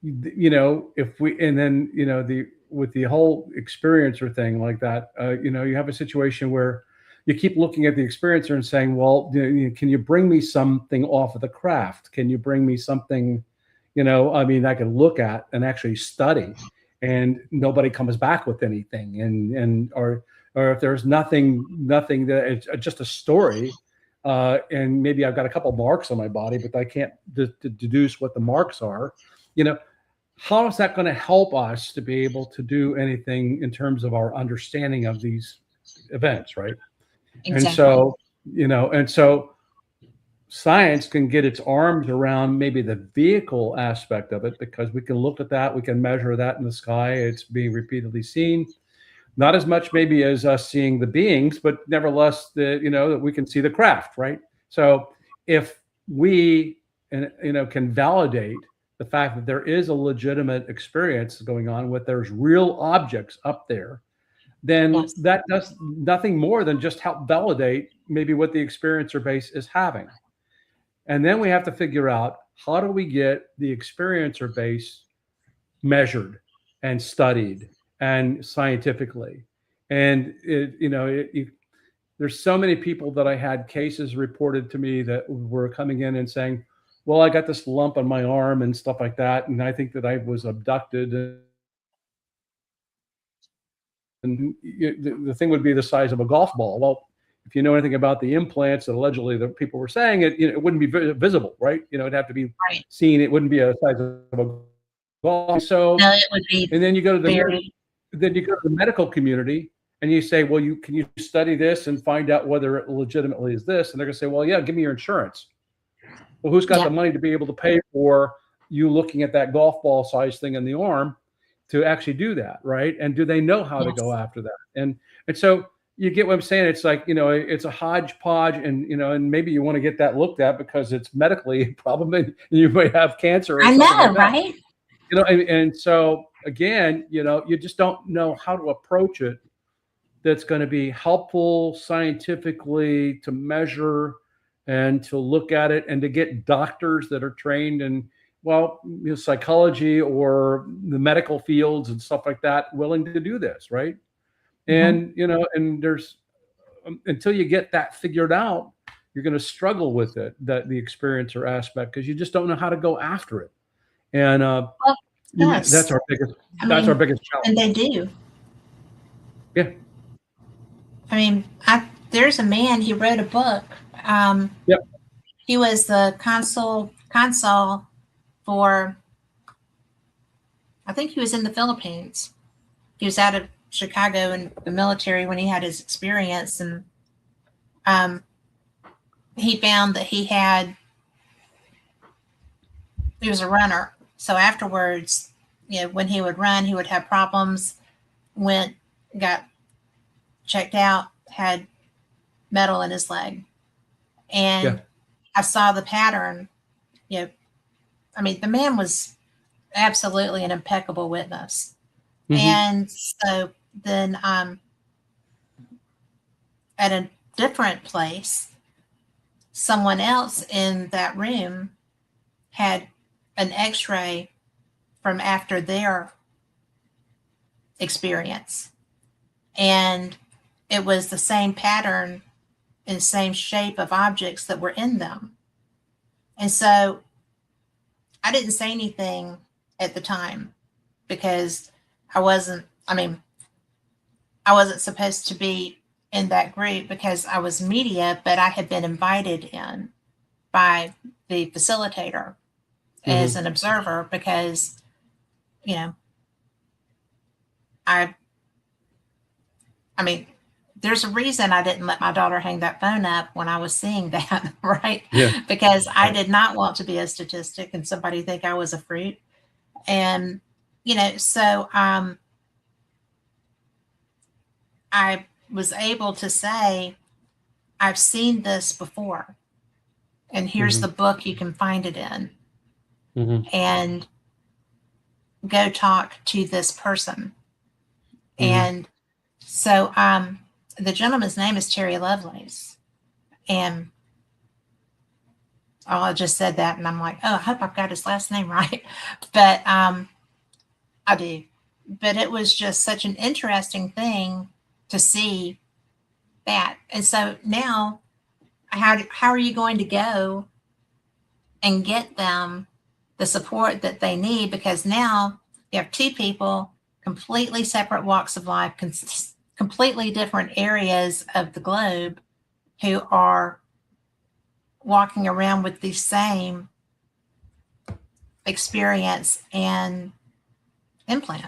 if we, and then, with the whole experiencer thing like that, you have a situation where you keep looking at the experiencer and saying, well, can you bring me something off of the craft? Can you bring me something, I can look at and actually study, and nobody comes back with anything. Or if there's nothing that it's just a story, and maybe I've got a couple marks on my body, but I can't deduce what the marks are, how is that going to help us to be able to do anything in terms of our understanding of these events, right? Exactly. And so science can get its arms around maybe the vehicle aspect of it, because we can look at that, we can measure that in the sky, it's being repeatedly seen. Not as much maybe as us seeing the beings, but nevertheless, that we can see the craft, right? So if we, can validate the fact that there is a legitimate experience going on, with there's real objects up there, then that does nothing more than just help validate maybe what the experiencer base is having. And then we have to figure out, how do we get the experiencer base measured and studied and scientifically? And there's so many people that I had cases reported to me that were coming in and saying, well, I got this lump on my arm and stuff like that, and I think that I was abducted. And the thing would be the size of a golf ball. Well, if you know anything about the implants that allegedly the people were saying, it wouldn't be visible, right? It'd have to be seen. It wouldn't be a size of a golf. So, no, it would be. And then you go to the medical community and you say, well, can you study this and find out whether it legitimately is this? And they're going to say, well, yeah, give me your insurance. Well, who's got the money to be able to pay for you looking at that golf ball size thing in the arm to actually do that, right? And do they know how to go after that? And so you get what I'm saying? It's like, it's a hodgepodge, and and maybe you want to get that looked at because it's medically a problem and you may have cancer. Or I know, like right? And so again, you just don't know how to approach it that's going to be helpful scientifically to measure and to look at it, and to get doctors that are trained in, well, psychology or the medical fields and stuff like that, willing to do this, right? And and there's until you get that figured out, you're going to struggle with it, that the experiencer aspect, because you just don't know how to go after it. And Well, yes. that's our biggest our biggest challenge. And they do. Yeah. I mean, there's a man, he wrote a book. Yep. He was the consul for, I think he was in the Philippines. He was out of Chicago in the military when he had his experience, and he found that he was a runner. So afterwards, when he would run, he would have problems, got checked out, had metal in his leg. And I saw the pattern. I mean, the man was absolutely an impeccable witness. And so then at a different place, someone else in that room had an x-ray from after their experience. And it was the same pattern and same shape of objects that were in them. And so I didn't say anything at the time because I wasn't supposed to be in that group because I was media, but I had been invited in by the facilitator as an observer because, there's a reason I didn't let my daughter hang that phone up when I was seeing that, right? Yeah. Because I did not want to be a statistic and somebody think I was a fruit. And, so I was able to say, I've seen this before, and here's the book you can find it in, and go talk to this person. And so the gentleman's name is Terry Lovelace, and I just said that, and I'm like, oh, I hope I've got his last name right, but I do. But it was just such an interesting thing to see that. And so now, how are you going to go and get them the support that they need? Because now you have two people, completely separate walks of life, completely different areas of the globe, who are walking around with the same experience and implant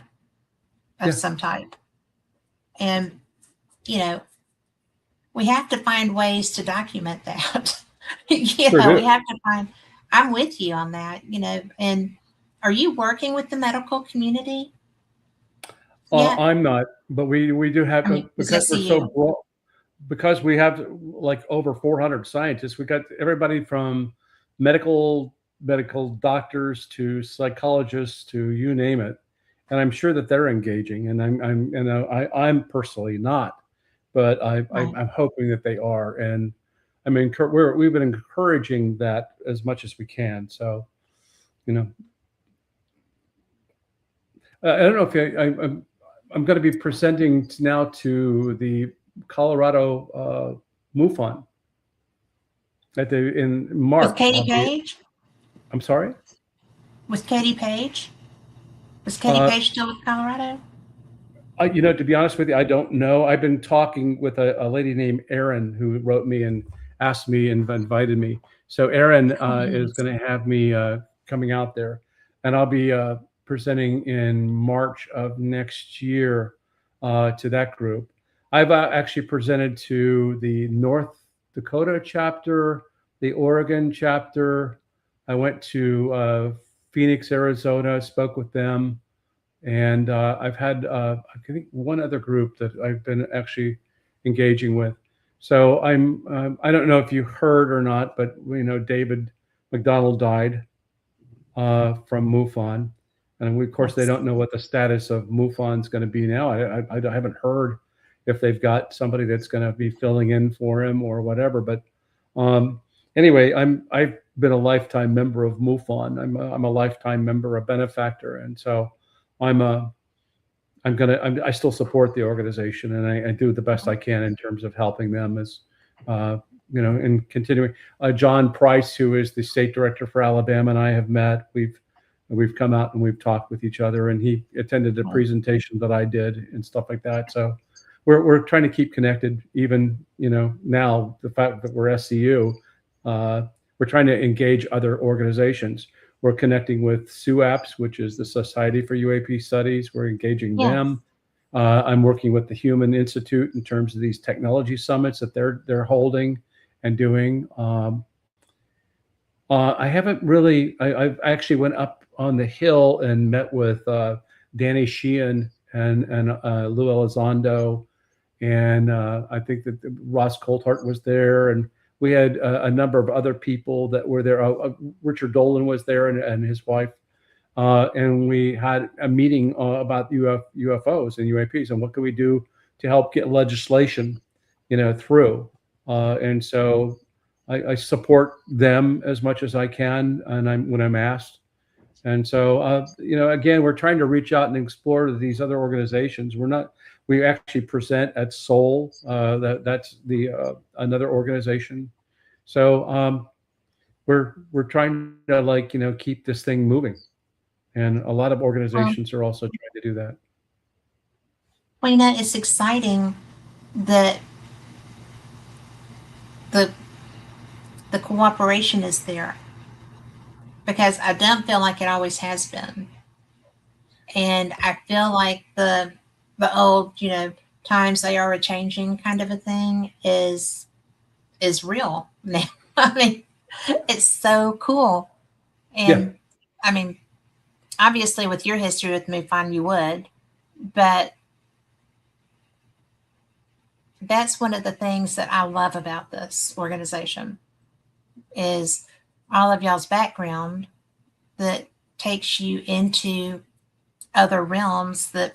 of some type. And, we have to find ways to document that. We have to find, I'm with you on that, and are you working with the medical community? I'm not, but we do have, because we're so broad, because we have like over 400 scientists. We got everybody from medical doctors to psychologists to you name it, and I'm sure that they're engaging. And I'm personally not, but I'm hoping that they are. And I mean, we've been encouraging that as much as we can. So, I don't know if I'm going to be presenting now to the Colorado MUFON in March. With Katie Page? I'm sorry? With Katie Page? Was Katie Page still with Colorado? To be honest with you, I don't know. I've been talking with a lady named Erin who wrote me and asked me and invited me. So Erin is going to have me coming out there, and I'll be presenting in March of next year to that group. I've actually presented to the North Dakota chapter, the Oregon chapter. I went to Phoenix, Arizona, spoke with them. And I've had, I think, one other group that I've been actually engaging with. So I don't know if you heard or not, but David McDonald died from MUFON. And of course, they don't know what the status of MUFON is going to be now. I haven't heard if they've got somebody that's going to be filling in for him or whatever. But anyway, I've been a lifetime member of MUFON. I'm a lifetime member, a benefactor, and so I still support the organization, and I do the best I can in terms of helping them as and continuing. John Price, who is the state director for Alabama, and I have met. We've come out and we've talked with each other, and he attended a presentation that I did and stuff like that. So we're trying to keep connected, even now the fact that we're SCU, we're trying to engage other organizations. We're connecting with SUAPS, which is the Society for UAP Studies. We're engaging them. I'm working with the Human Institute in terms of these technology summits that they're holding and doing. I haven't really. I've actually went up on the Hill and met with Danny Sheehan and Lou Elizondo, and I think that Ross Coulthart was there, and we had a number of other people that were there. Richard Dolan was there and his wife, and we had a meeting about UFOs and UAPs and what can we do to help get legislation, through. And so I support them as much as I can, and when I'm asked. And so, again, we're trying to reach out and explore these other organizations. We actually present at Seoul. That's the another organization. So we're trying to keep this thing moving, and a lot of organizations are also trying to do that. Well, it's exciting that the cooperation is there, because I don't feel like it always has been. And I feel like the old, times they are a changing kind of a thing is real now. I mean, it's so cool. And I mean, obviously with your history with MUFON, you would, but that's one of the things that I love about this organization is all of y'all's background that takes you into other realms that,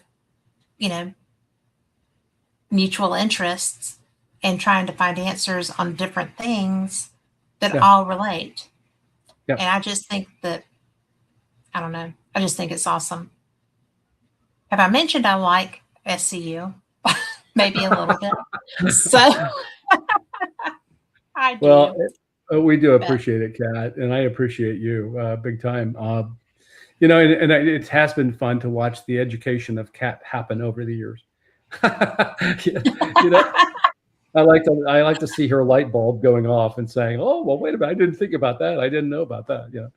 mutual interests and trying to find answers on different things that all relate. And I just think that, I don't know, I just think it's awesome. Have I mentioned I like SCU? Maybe a little bit. So I do. Well, we do appreciate it, Kat, and I appreciate you big time. And it has been fun to watch the education of Kat happen over the years. I like to see her light bulb going off and saying, "Oh, well, wait a minute, I didn't think about that. I didn't know about that."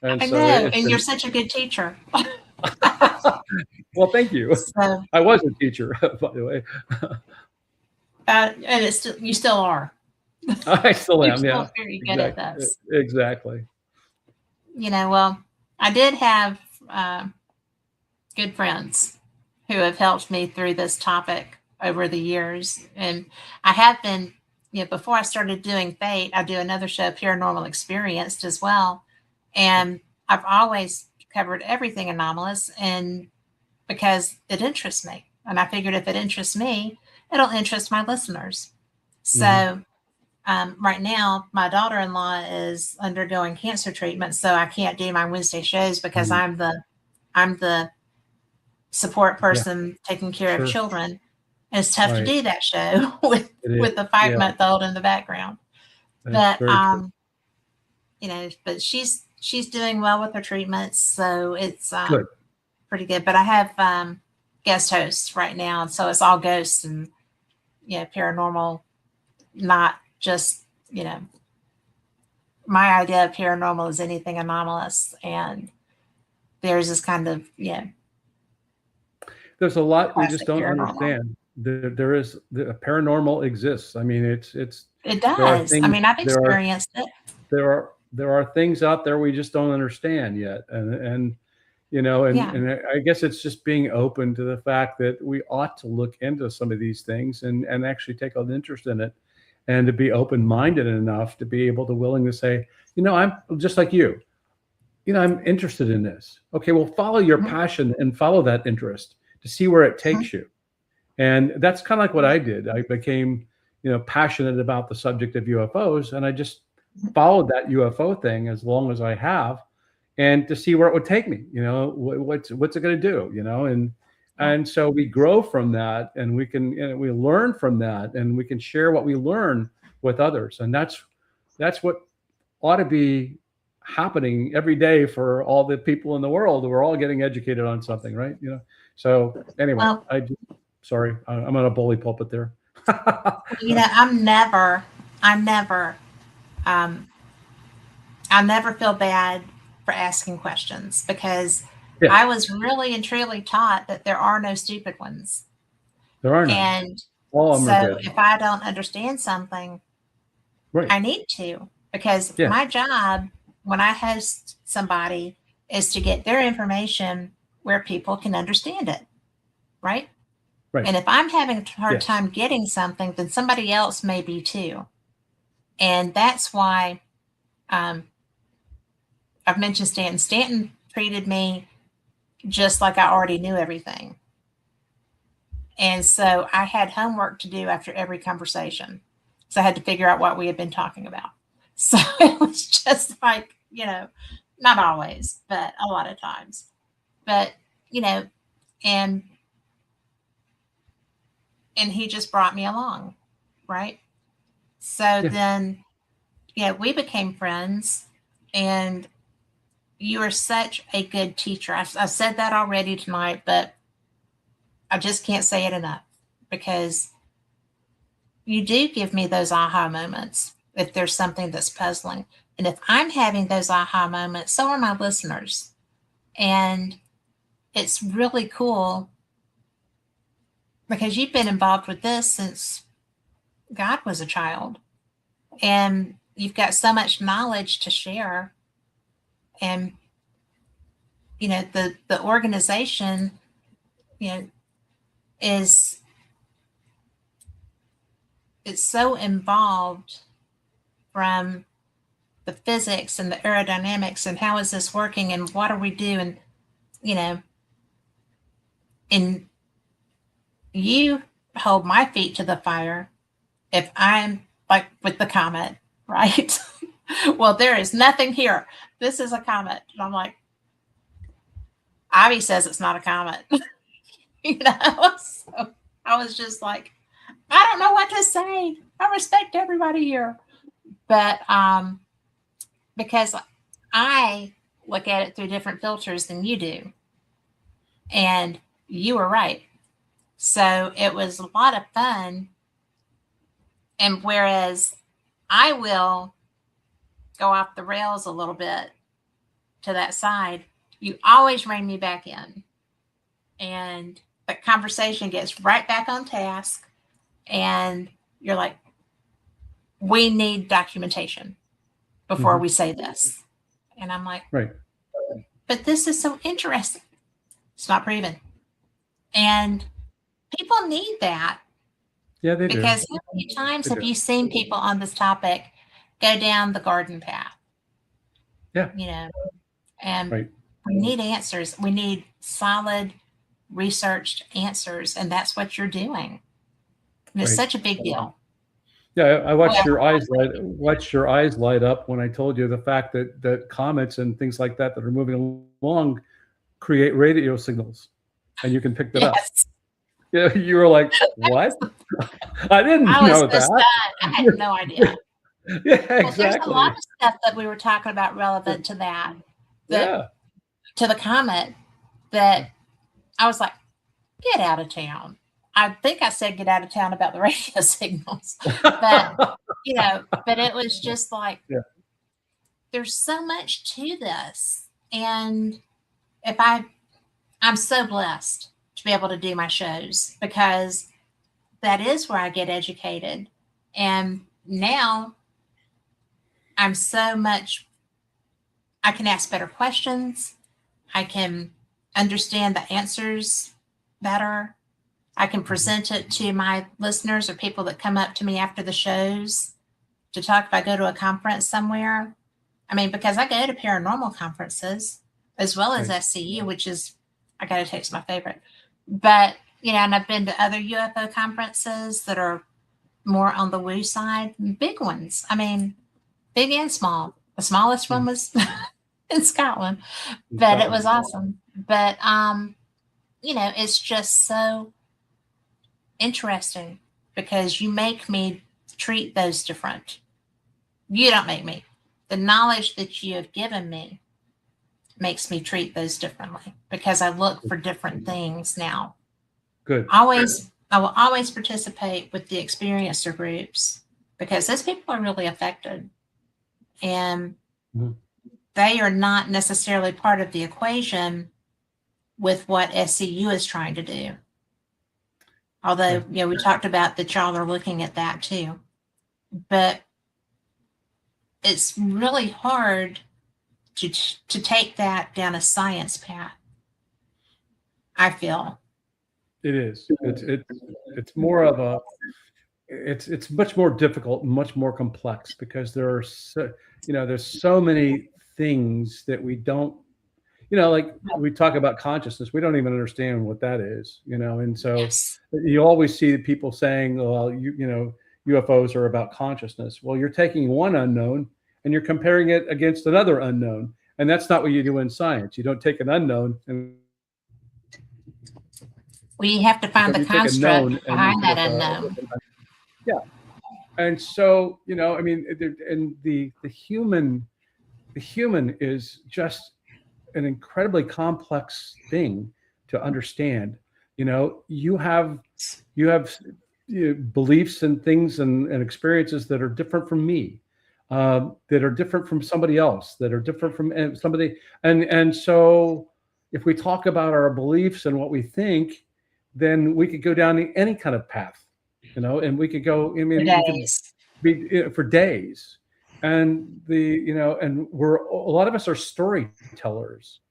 And I know, and you're such a good teacher. Well, thank you. So, I was a teacher, by the way. And you still are. I still am. You're still very good at this. Exactly. Well, I did have good friends who have helped me through this topic over the years. And I have been, before I started doing Fate, I do another show, Paranormal Experienced, as well. And I've always covered everything anomalous, and because it interests me. And I figured if it interests me, it'll interest my listeners. So right now, my daughter-in-law is undergoing cancer treatment, so I can't do my Wednesday shows because I'm the support person taking care of children. And it's tough to do that show with the 5-month-old in the background. But but she's doing well with her treatments, so it's pretty good. But I have guest hosts right now, so it's all ghosts and paranormal, not just my idea of paranormal is anything anomalous, and there's this kind of there's a lot we just don't understand. There is the paranormal exists. I mean, it does. I mean, I've experienced it. There are things out there we just don't understand yet, and I guess it's just being open to the fact that we ought to look into some of these things and actually take an interest in it, and to be open-minded enough to be able to willing to say, I'm just like you. I'm interested in this. Okay, well, follow your passion and follow that interest to see where it takes you. And that's kind of like what I did. I became, passionate about the subject of UFOs, and I just followed that UFO thing as long as I have, and to see where it would take me. What's it going to do? And so we grow from that, and we learn from that, and we can share what we learn with others, and that's what ought to be happening every day for all the people in the world. We're all getting educated on something, right? So anyway, sorry, I'm on a bully pulpit there. I'll never feel bad for asking questions, because I was really and truly taught that there are no stupid ones. There are none. And so if I don't understand something, I need to, because my job when I host somebody is to get their information where people can understand it. Right. And if I'm having a hard time getting something, then somebody else may be too. And that's why I've mentioned Stanton. Stanton treated me just like I already knew everything. And so I had homework to do after every conversation. So I had to figure out what we had been talking about. So it was just like, not always, but a lot of times. But, and he just brought me along, right? So then, we became friends, and you are such a good teacher. I've said that already tonight, but I just can't say it enough, because you do give me those aha moments if there's something that's puzzling. And if I'm having those aha moments, so are my listeners. And it's really cool, because you've been involved with this since God was a child, and you've got so much knowledge to share. And, the organization, it's so involved, from the physics and the aerodynamics and how is this working and what do we do? And, and you hold my feet to the fire if I'm like with the comet, right? Well, there is nothing here. This is a comet. And I'm like, Ivy says it's not a comet. So I was just like, I don't know what to say. I respect everybody here. But because I look at it through different filters than you do. And you were right. So it was a lot of fun. And whereas I will go off the rails a little bit to that side, you always rein me back in. And the conversation gets right back on task. And you're like, we need documentation before we say this. And I'm like, but this is so interesting. It's not proven. And people need that. Yeah, they do. Because how many times have you seen people on this topic go down the garden path? Yeah. And we need answers. We need solid, researched answers. And that's what you're doing. And it's such a big deal. Yeah, I watched your eyes light up when I told you the fact that comets and things like that are moving along create radio signals, and you can pick that up. Yeah, you were like, what? I didn't know that. I had no idea. Yeah, exactly. There's a lot of stuff that we were talking about relevant to that to the comet, that I was like, get out of town. I think I said get out of town about the radio signals, but but it was just like, there's so much to this. And I'm so blessed to be able to do my shows, because that is where I get educated. And now I can ask better questions. I can understand the answers better. I can present it to my listeners or people that come up to me after the shows to talk if I go to a conference somewhere. I mean, because I go to paranormal conferences as well as SCU, which is, I got to tell you, it's my favorite. But, and I've been to other UFO conferences that are more on the woo side, big ones. I mean, big and small. The smallest one was in Scotland, but it was awesome. But, it's just so interesting because you make me treat those different. You don't make me. The knowledge that you have given me makes me treat those differently because I look for different things now. Good. I will always participate with the experiencer groups because those people are really affected, and they are not necessarily part of the equation with what SCU is trying to do. Although, we talked about that y'all are looking at that too. But it's really hard to take that down a science path, I feel. It is. It's more of a. It's much more difficult and much more complex because there are there's so many things that we don't. Like we talk about consciousness, we don't even understand what that is. And so you always see people saying, "Well, UFOs are about consciousness." Well, you're taking one unknown and you're comparing it against another unknown, and that's not what you do in science. You don't take an unknown and we have to find the construct behind that unknown. Yeah. And so, I mean, and the human is just an incredibly complex thing to understand. You have beliefs and things and experiences that are different from me, that are different from somebody else, that are different from somebody. And so if we talk about our beliefs and what we think, then we could go down any kind of path, and we could go, for days. And and a lot of us are storytellers.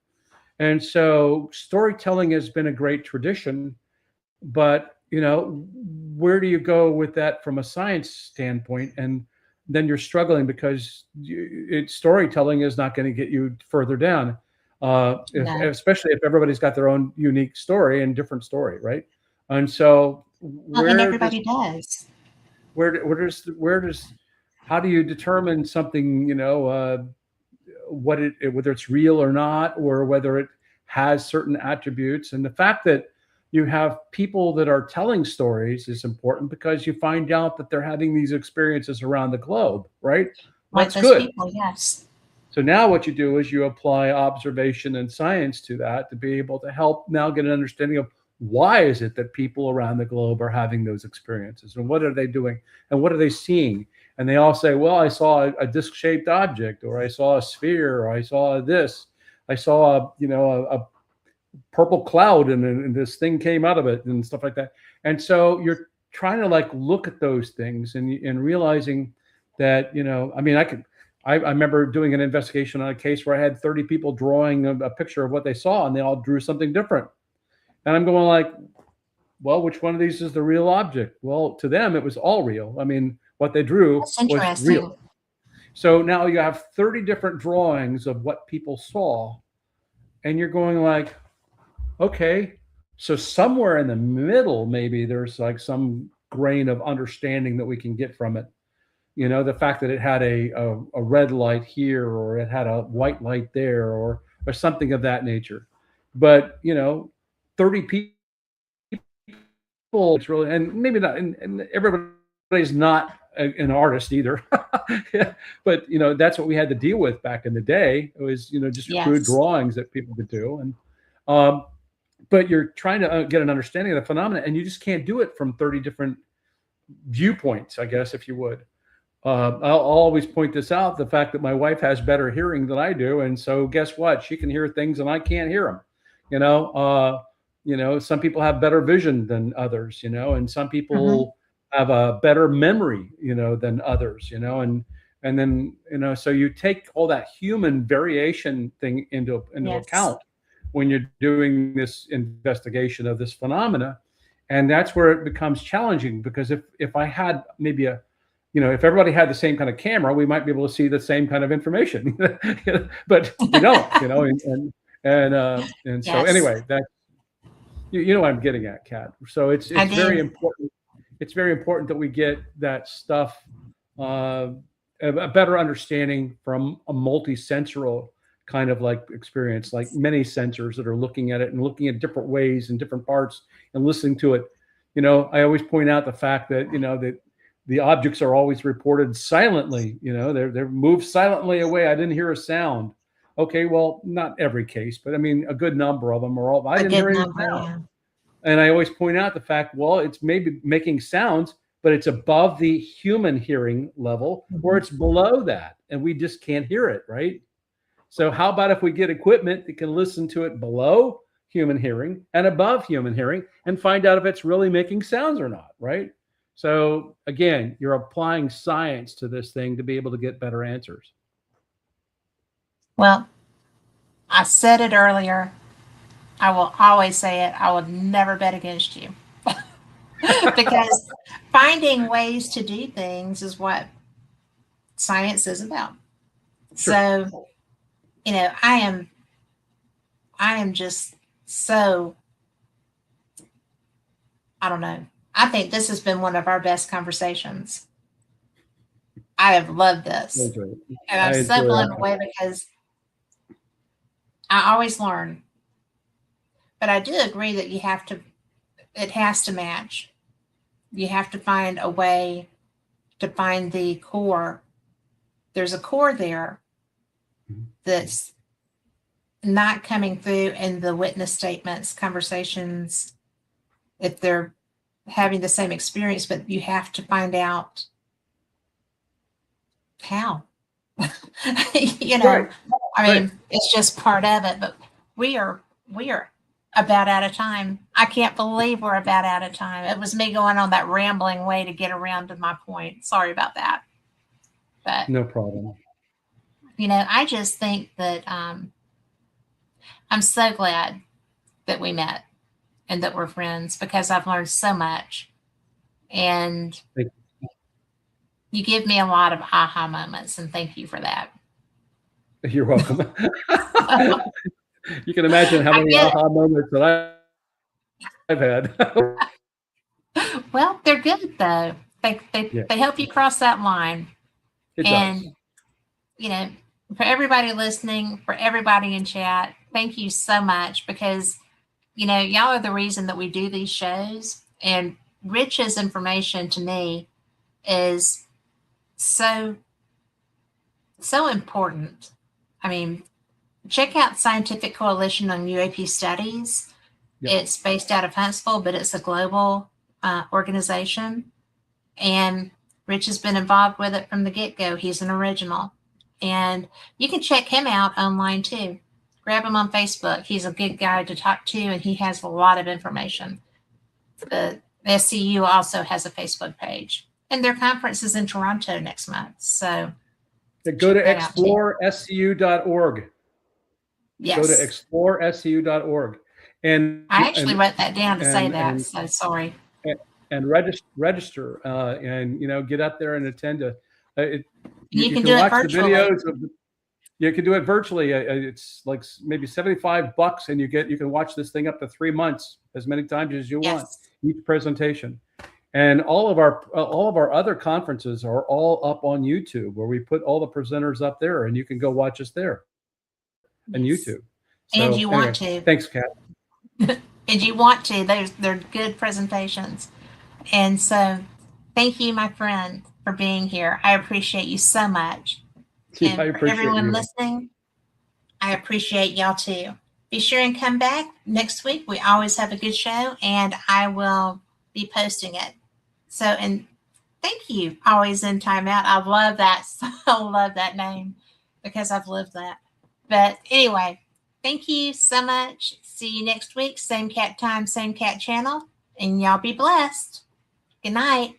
And so storytelling has been a great tradition, but, where do you go with that from a science standpoint? And then you're struggling because storytelling is not going to get you further down. Especially if everybody's got their own unique story and different story, right? And so, everybody does. How do you determine something? Whether it's real or not, or whether it has certain attributes. And the fact that you have people that are telling stories is important because you find out that they're having these experiences around the globe, right? That's good. People, yes. So now what you do is you apply observation and science to that to be able to help now get an understanding of why is it that people around the globe are having those experiences, and what are they doing, and what are they seeing? And they all say, well, I saw a disc-shaped object, or I saw a sphere, or I saw this, I saw a purple cloud, and this thing came out of it, and stuff like that. And so you're trying to look at those things and realizing that, I remember doing an investigation on a case where I had 30 people drawing a picture of what they saw, and they all drew something different. And I'm going well, which one of these is the real object? Well, to them, it was all real. I mean, what they drew was real. So now you have 30 different drawings of what people saw, and you're going okay, so somewhere in the middle, maybe there's some grain of understanding that we can get from it. The fact that it had a red light here, or it had a white light there, or something of that nature. But 30 people, it's really, and maybe not, and everybody's not an artist either. But that's what we had to deal with back in the day. It was just crude drawings that people could do, and but you're trying to get an understanding of the phenomena, and you just can't do it from 30 different viewpoints, I guess, if you would. I'll always point this out, the fact that my wife has better hearing than I do. And so guess what? She can hear things and I can't hear them. Some people have better vision than others, and some people have a better memory, than others, and then, so you take all that human variation thing into account when you're doing this investigation of this phenomena. And that's where it becomes challenging, because if I had maybe if everybody had the same kind of camera, we might be able to see the same kind of information, but we don't, and so anyway, You know what I'm getting at, Kat. So it's very important. It's very important that we get that stuff, a better understanding from a multi-sensory kind of like experience, like many sensors that are looking at it and looking at different ways and different parts and listening to it. You know, I always point out the fact that, you know, that the objects are always reported silently. You know, they're moved silently away. I didn't hear a sound. Okay, well, not every case, but I mean, a good number of them are all, I didn't hear any sound. And I always point out the fact, well, it's maybe making sounds, but it's above the human hearing level, or it's below that, and we just can't hear it, right? So how about if we get equipment that can listen to it below human hearing and above human hearing and find out if it's really making sounds or not, right? So again, you're applying science to this thing to be able to get better answers. Well, I said it earlier. I will always say it. I would never bet against you. Because finding ways to do things is what science is about. Sure. So, you know, I am just so, I don't know. I think this has been one of our best conversations. I have loved this. And I'm so blown away because I always learn. But I do agree that it has to match. You have to find a way to find the core. There's a core there that's not coming through in the witness statements, conversations, if they're having the same experience, but you have to find out how. You know, right. I mean, it's just part of it, but we are about out of time. I can't believe we're about out of time. It was me going on that rambling way to get around to my point. Sorry about that. But no problem. You know, I just think that I'm so glad that we met and that we're friends, because I've learned so much. And you give me a lot of aha moments, and thank you for that. You're welcome. You can imagine how many aha moments that I've had. Well, they're good though. They help you cross that line. It does. You know, for everybody listening, for everybody in chat, thank you so much, because, you know, y'all are the reason that we do these shows. And Rich's information to me is so important. I mean, check out Scientific Coalition on UAP Studies. Yep. It's based out of Huntsville, but it's a global organization. And Rich has been involved with it from the get-go. He's an original. And you can check him out online too. Grab him on Facebook. He's a good guy to talk to, and he has a lot of information. The SCU also has a Facebook page. And their conference is in Toronto next month. So go to explorescu.org. Yes. Go to explorescu.org. And I actually wrote that down to say that. So sorry. And register and, you know, get up there and attend to it. You can do it virtually. You can do it virtually. It's like maybe $75, and you can watch this thing up to 3 months, as many times as you want, each presentation. And all of our other conferences are all up on YouTube, where we put all the presenters up there, and you can go watch us there on YouTube. So, and you want to. Thanks, Kat. And you want to. They're good presentations. And so thank you, my friend, for being here. I appreciate you so much. And for everyone listening, I appreciate y'all too. Be sure and come back next week. We always have a good show, and I will be posting it. So, and thank you, Always in Timeout. I love that. I love that name, because I've lived that. But anyway, thank you so much. See you next week. Same cat time, same cat channel. And y'all be blessed. Good night.